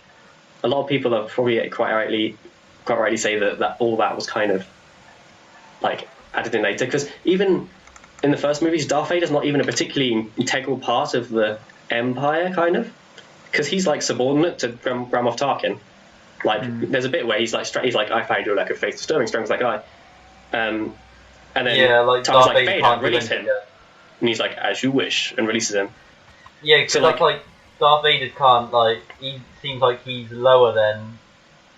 a lot of people are probably quite rightly say that all that was kind of added in later, because even in the first movies, Darth Vader's not even a particularly integral part of the Empire, kind of, because he's subordinate to Grand Moff Tarkin. There's a bit where he's I find you a faith disturbing strange guy, and then Tom's Vader, release him, and he's as you wish, and releases him. Yeah, because Darth Vader can't he seems like he's lower than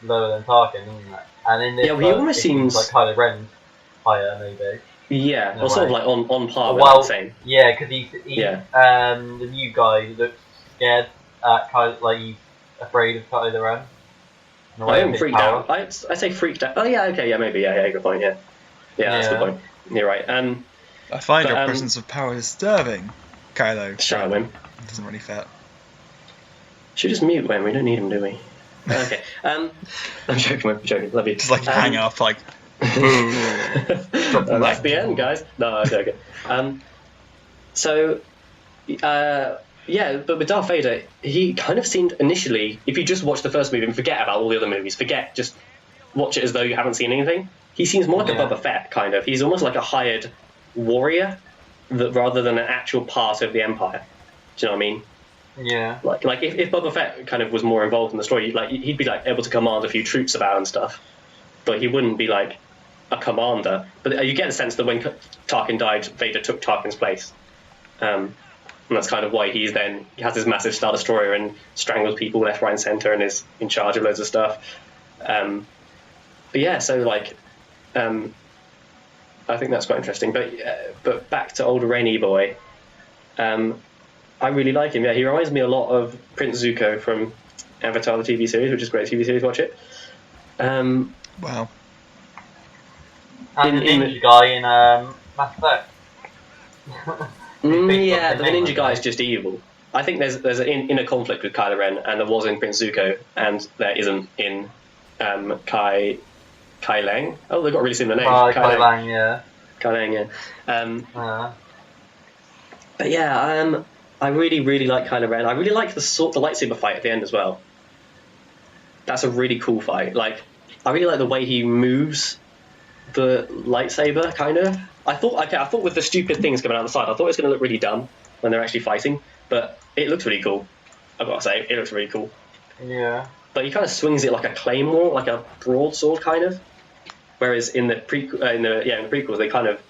Tarkin, isn't it? And in this, he almost seems Kylo Ren's higher, maybe. Yeah, or sort of on par with the same. Yeah, because the new guy looks scared at he's afraid of Kylo Ren. I am freaked out. I say freaked out. Oh yeah, okay, yeah, maybe, yeah, good point, yeah, that's a good point. You're right. I find your presence of power disturbing, Kylo. Shut up, Wim. Doesn't really fit. Should just mute Wim. We don't need him, do we? Okay. I'm joking, Wim. I'm joking. Love you. Just hang up, boom. That's the end, guys. No, I'm joking. But with Darth Vader, he kind of seemed initially, if you just watch the first movie and forget about all the other movies, just watch it as though you haven't seen anything, he seems more like a Boba Fett, kind of. He's almost like a hired warrior rather than an actual part of the Empire. Do you know what I mean? Yeah. If Boba Fett kind of was more involved in the story, he'd be able to command a few troops about and stuff, but he wouldn't be a commander. But you get the sense that when Tarkin died, Vader took Tarkin's place. And that's kind of why he has this massive Star Destroyer and strangles people left, right, and centre and is in charge of loads of stuff. But yeah, so like, I think that's quite interesting. But back to old Rainy Boy, I really like him. Yeah, he reminds me a lot of Prince Zuko from Avatar, the TV series, which is a great TV series. Watch it. Wow. And the ninja guy in Mass Effect. Yeah, the ninja guy is just evil. I think there's an inner conflict with Kylo Ren, and there was in Prince Zuko, and there isn't in Kai Lang. Oh, they've got a really similar names. Kai Lang, yeah. Kai Lang, yeah. But yeah, I really, really like Kylo Ren. I really like the lightsaber fight at the end as well. That's a really cool fight. Like, I really like the way he moves the lightsaber, kind of. I thought with the stupid things coming out the side, I thought it was going to look really dumb when they're actually fighting, but it looks really cool. I've got to say, it looks really cool. Yeah. But he kind of swings it like a claymore, like a broadsword, kind of. Whereas in the prequels, they kind of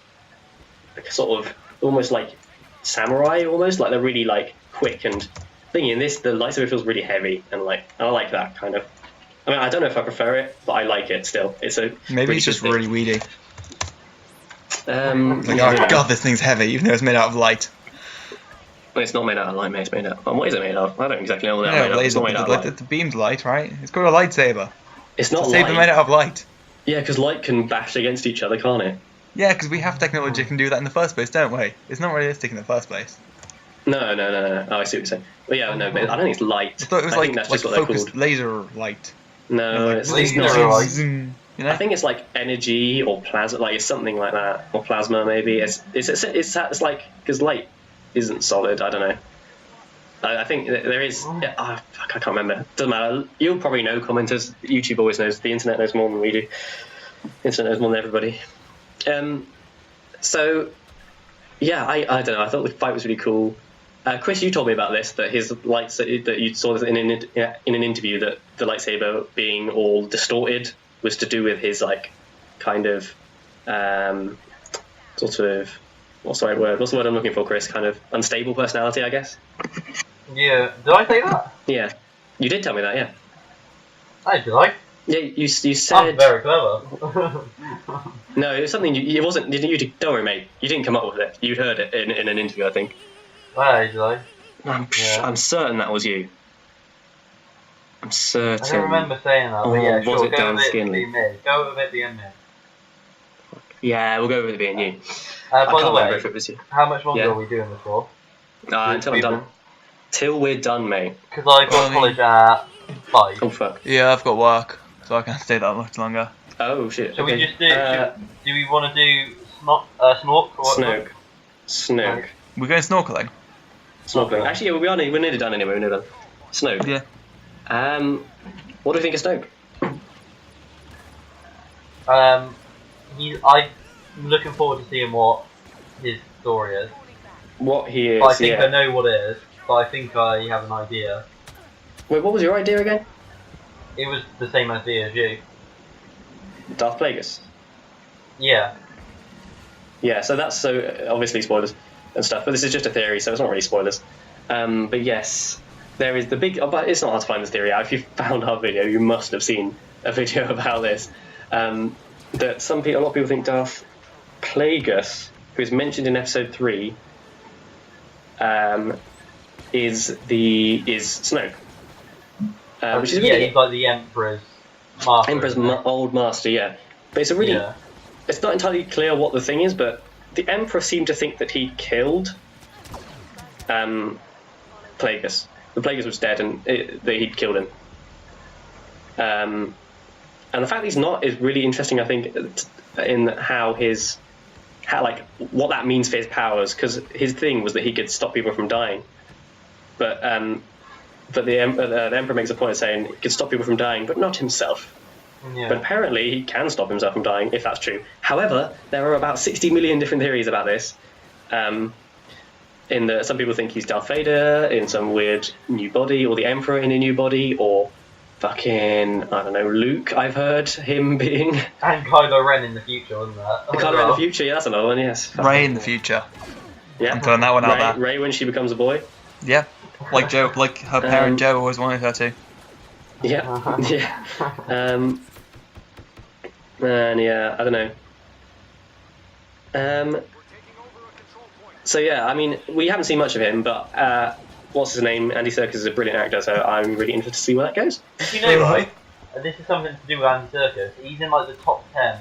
sort of almost like samurai, almost like they're really like quick and thingy. In this, the lightsaber feels really heavy, and like I like that kind of. I mean, I don't know if I prefer it, but I like it still. It's a maybe really it's just thing. really weedy. Like, oh god, this thing's heavy, even though it's made out of light. Well, it's not made out of light, mate. It's made out. What is it made of? I don't exactly know what Yeah, made of. It's not made out of light. The beam's light, right? It's called a lightsaber. It's not a light. saber made out of light. Yeah, because light can bash against each other, can't it? Yeah, because we have technology that can do that in the first place, don't we? It's not realistic in the first place. No. Oh, I see what you're saying. Well, yeah, no, but I don't think it's light. I thought it was think that's just what focused they're called. laser light. No, like, it's laser not. light. You know? I think it's like energy or plasma, like it's something like that, or plasma maybe. It's like because light isn't solid. I don't know. I think there is. Yeah, fuck, I can't remember. Doesn't matter. You'll probably know. Commenters, YouTube always knows. The internet knows more than we do. The internet knows more than everybody. So yeah, I don't know. I thought the fight was really cool. Chris, you told me about this, that his that you saw this in an interview, that the lightsaber being all distorted was to do with his like kind of sort of what's the right word? What's the word I'm looking for, Chris? Kind of unstable personality, I guess. Yeah. Did I say that? Yeah, you did tell me that. Yeah. Hey, did I? Yeah, you said. I'm very clever. No, it was something. It wasn't. Don't worry, mate. You didn't come up with it. You'd heard it in an interview, I think. Hey, did I? I'm certain that was you. I'm certain. I don't remember saying that, but yeah, was sure. it Go Dan with it Skinley? being me. Go with it being me. Yeah, we'll go with it being you. By I the can't remember way, if it was you. how much longer Yeah. are we doing this for? Until I'm done. Till we're done, mate. Because I got college at 5. Oh fuck. Yeah, I've got work, so I can't stay that much longer. Oh shit. Shall okay. we just do? Do we want to do snork or what? Snoke. We're going snorkeling. Snorkeling. Actually, yeah, we're nearly done anyway. We're nearly done. Snoke. Yeah. What do you think of Snoke? I'm looking forward to seeing what his story is. What he is. But I think yeah. I know what it is, but I think I have an idea. Wait, what was your idea again? It was the same idea as you. Darth Plagueis. Yeah. Yeah, so that's obviously spoilers and stuff, but this is just a theory, so it's not really spoilers. But yes, there is the big. But it's not hard to find this theory out. If you found our video, you must have seen a video about this. That a lot of people think Darth Plagueis, who is mentioned in episode 3, is Snoke, which is really he's like the Emperor's master. Emperor's old master, yeah. But it's a really. Yeah. It's not entirely clear what the thing is, but the Emperor seemed to think that he killed Plagueis. The Plagueis was dead and that he'd killed him. And the fact he's not is really interesting, I think, in how what that means for his powers, because his thing was that he could stop people from dying. But the Emperor makes a point of saying he could stop people from dying, but not himself. Yeah. But apparently he can stop himself from dying, if that's true. However, there are about 60 million different theories about this. Some people think he's Darth Vader in some weird new body, or the Emperor in a new body, or fucking, I don't know, Luke, I've heard him being. And Kylo Ren in the future, wasn't that? Kylo Ren in the future, yeah, that's another one, yes. Rey in the future. Yeah. I'm throwing that one out there. Rey when she becomes a boy. Yeah. Like Joe, like her parent Joe always wanted her to. Yeah. Yeah. And yeah, I don't know. So yeah, I mean, we haven't seen much of him, but what's his name? Andy Serkis is a brilliant actor, so I'm really interested to see where that goes. Did you know, right? This is something to do with Andy Serkis. He's in like the top 10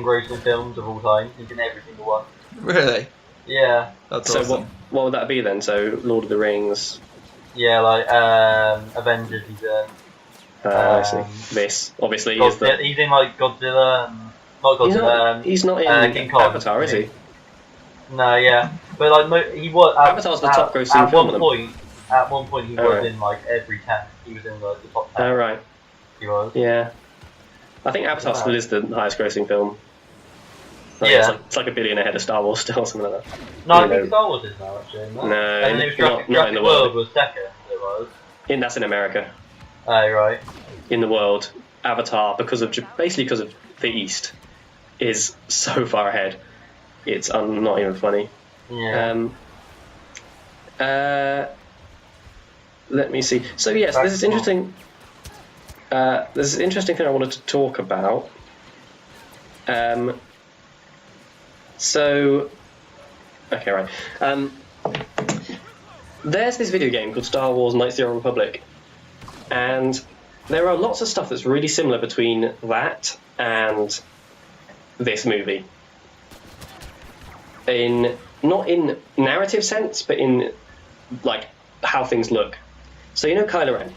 grossing films of all time. He's in every single one. Really? Yeah. That's so awesome. What would that be then? So Lord of the Rings. Yeah, like Avengers. He's in. I see. This obviously is the. He's in like Godzilla. Not Godzilla. He's not in King Kong, Avatar, is he? No, yeah, but like he was. Avatar's the top grossing film. At one point, he was in like every 10. He was in like the top 10. Oh right. He was. Yeah. I think Avatar still is the highest grossing film. Like, yeah. It's like $1 billion ahead of Star Wars still, or something like that. No, I think Star Wars is now actually. No, and it was not in the world. Was second. It was. That's in America. Oh right. In the world, Avatar, because of the East, is so far ahead. It's not even funny. Yeah. Let me see. So yes, this is interesting. There's an interesting thing I wanted to talk about. Okay, right. There's this video game called Star Wars Knights of the Old Republic, and there are lots of stuff that's really similar between that and this movie. Not in narrative sense, but in like how things look. So you know Kylo Ren?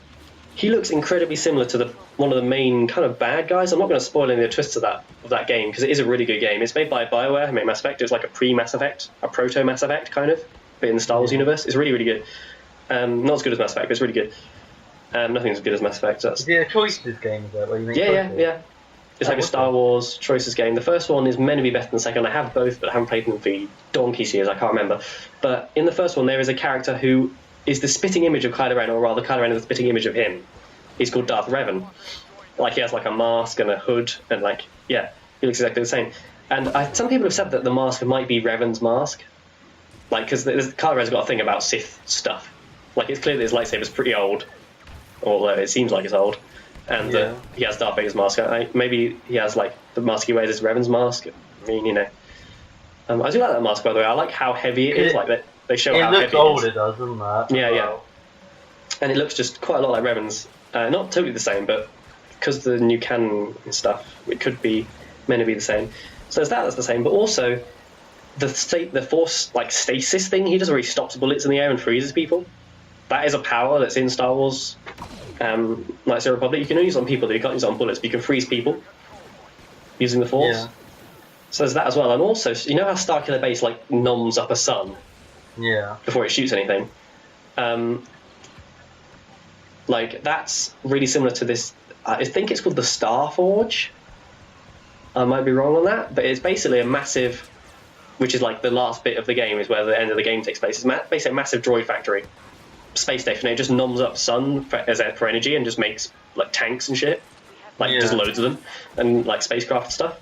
He looks incredibly similar to one of the main kind of bad guys. I'm not going to spoil any of the twists of that game because it is a really good game. It's made by BioWare, who made Mass Effect. It's like a pre-Mass Effect, a proto-Mass Effect kind of, but in the Star Wars universe. It's really, really good. Not as good as Mass Effect, but it's really good. Nothing's as good as Mass Effect. Is it a choices game? Is that what you mean? Yeah. It's like a Star Wars choices game. The first one is meant to be better than the second. I have both, but I haven't played them for donkey's years. I can't remember. But in the first one, there is a character who is the spitting image of Kylo Ren, or rather, Kylo Ren is the spitting image of him. He's called Darth Revan. Like, he has like a mask and a hood, and like, yeah, he looks exactly the same. And some people have said that the mask might be Revan's mask. Like, because Kylo Ren's got a thing about Sith stuff. Like, it's clear that his lightsaber's pretty old, although it seems like it's old. And he has Darth Vader's mask. Maybe he has, like, the mask he wears is Revan's mask. I mean, you know. I do like that mask, by the way. I like how heavy it is. Like, they show how heavy it is. It looks old, it does, doesn't it? Yeah. And it looks just quite a lot like Revan's. Not totally the same, but because the new canon and stuff, it could be meant to be the same. So there's that's the same. But also, the Force, like, stasis thing, he doesn't really stops bullets in the air and freezes people. That is a power that's in Star Wars Knights of the Republic. You can only use it on people, though. You can't use it on bullets, but you can freeze people using the Force. Yeah. So there's that as well. And also, you know how Starkiller Base, like, noms up a sun? Yeah. Before it shoots anything? Like, that's really similar to this. I think it's called the Star Forge. I might be wrong on that, but it's basically a massive, which is like the last bit of the game, is where the end of the game takes place. It's basically a massive droid factory, space station. It just noms up sun for energy and just makes like tanks and shit, like just loads of them, and like spacecraft and stuff.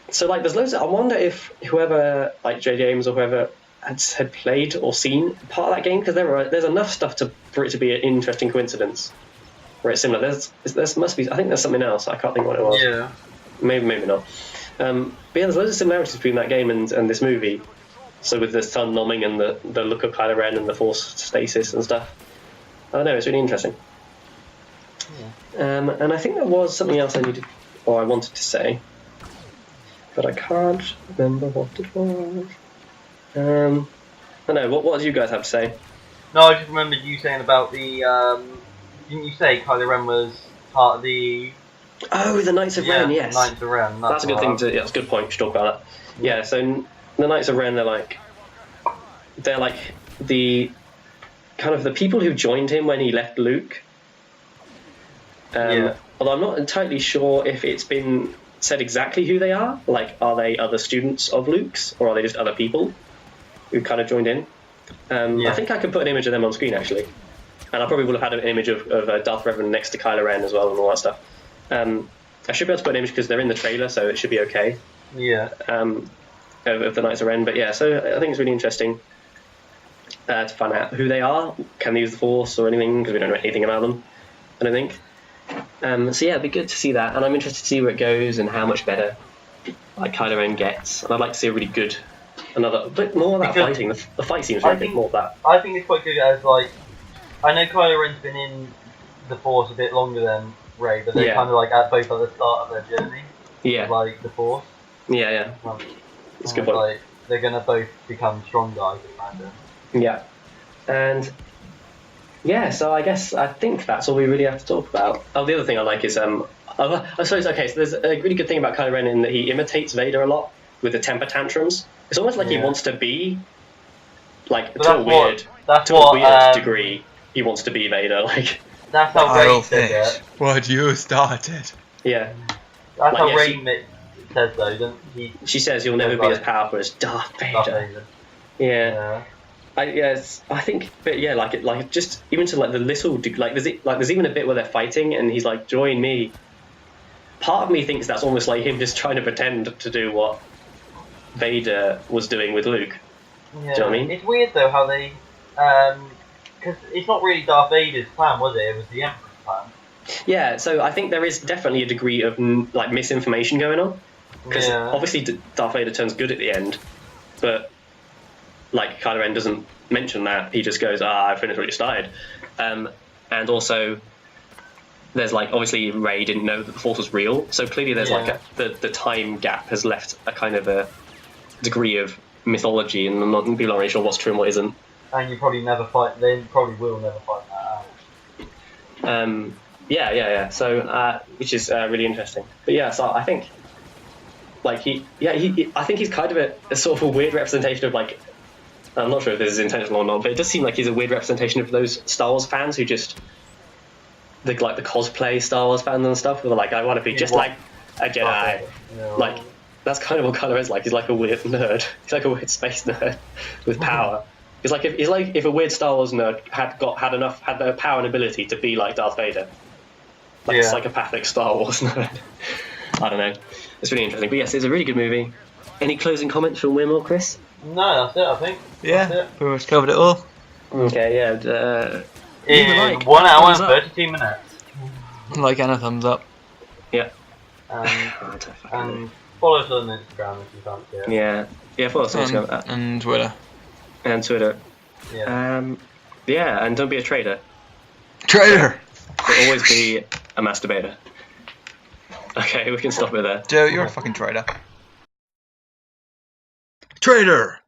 So like, there's loads. I wonder if whoever, like J.J. Abrams or whoever, had played or seen part of that game, because there's enough stuff for it to be an interesting coincidence where it's similar. There must be. I think there's something else. I can't think what it was. Yeah. Maybe not. But yeah, there's loads of similarities between that game and this movie. So with the sun nomming and the look of Kylo Ren and the Force stasis and stuff. I don't know. It's really interesting. Yeah. And I think there was something else I wanted to say, but I can't remember what it was. I don't know. What did you guys have to say? No, I just remembered you saying about the. Didn't you say Kylo Ren was part of the? Oh, the Knights of Ren. Yes. Knights of Ren. That's a good thing to. Yeah, that's a good point. We should talk about that. Yeah. So the Knights of Ren, they're like the kind of the people who joined him when he left Luke. Although I'm not entirely sure if it's been said exactly who they are. Like, are they other students of Luke's, or are they just other people who kind of joined in? I think I could put an image of them on screen, actually. and I probably will have had an image of Darth Revan next to Kylo Ren as well and all that stuff. I should be able to put an image because they're in the trailer, so it should be okay. Yeah. Of the Knights of Ren, but yeah, so I think it's really interesting to find out who they are. Can they use the Force or anything? Because we don't know anything about them, I don't think. So yeah, it'd be good to see that, and I'm interested to see where it goes and how much better like Kylo Ren gets. And I'd like to see a really good, a bit more of that fighting. The fight seems really big, more of that. I think it's quite good as like, I know Kylo Ren's been in the Force a bit longer than Rey, but they're kind of like at both at the start of their journey. Yeah. Like the Force. Yeah. That's a good point. Like, they're gonna both become strong guys, I imagine. Yeah, and yeah, so I think that's all we really have to talk about. Oh, the other thing I like is I suppose okay. So there's a really good thing about Kylo Ren in that he imitates Vader a lot with the temper tantrums. It's almost like he wants to be like to a weird degree. He wants to be Vader. Like that's how Rey said it. What you started. Yeah. That's how Rey says though, doesn't he? She says you'll never be as powerful as Darth Vader. Yeah. I think, but yeah, like just even to like the little, like there's even a bit where they're fighting and he's like, join me. Part of me thinks that's almost like him just trying to pretend to do what Vader was doing with Luke. Yeah. Do you know what I mean? It's weird though how they, because it's not really Darth Vader's plan, was it? It was the Emperor's plan. Yeah, so I think there is definitely a degree of like misinformation going on. Because obviously Darth Vader turns good at the end, but like Kylo Ren doesn't mention that. He just goes, I finished what you started. And also, there's like, obviously Rey didn't know that the Force was real, so clearly there's like the time gap has left a kind of a degree of mythology, and people aren't really sure what's true and what isn't. And you probably they probably will never find that out. Yeah. So, which is really interesting. But yeah, so I think, like I think he's kind of a sort of a weird representation of like, I'm not sure if this is intentional or not, but it does seem like he's a weird representation of those Star Wars fans who just the cosplay Star Wars fans and stuff. Who are like, I want to be just like a Jedi. Like that's kind of what Kylo is like. He's like a weird nerd. He's like a weird space nerd with power. He's like if a weird Star Wars nerd had the power and ability to be like Darth Vader, like a psychopathic Star Wars nerd. I don't know. It's really interesting. But yes, it's a really good movie. Any closing comments from Wim or Chris? No, that's it, I think. Yeah, pretty much covered it all. Okay, yeah. In 1 hour and 32 minutes. Like and a thumbs up. Yeah. And follow us on Instagram if you fancy it. Yeah, follow us on Instagram. And Twitter. And Twitter. Yeah. And don't be a traitor. Traitor! But always be a masturbator. Okay, we can stop it there. Joe, you're a fucking traitor. Traitor!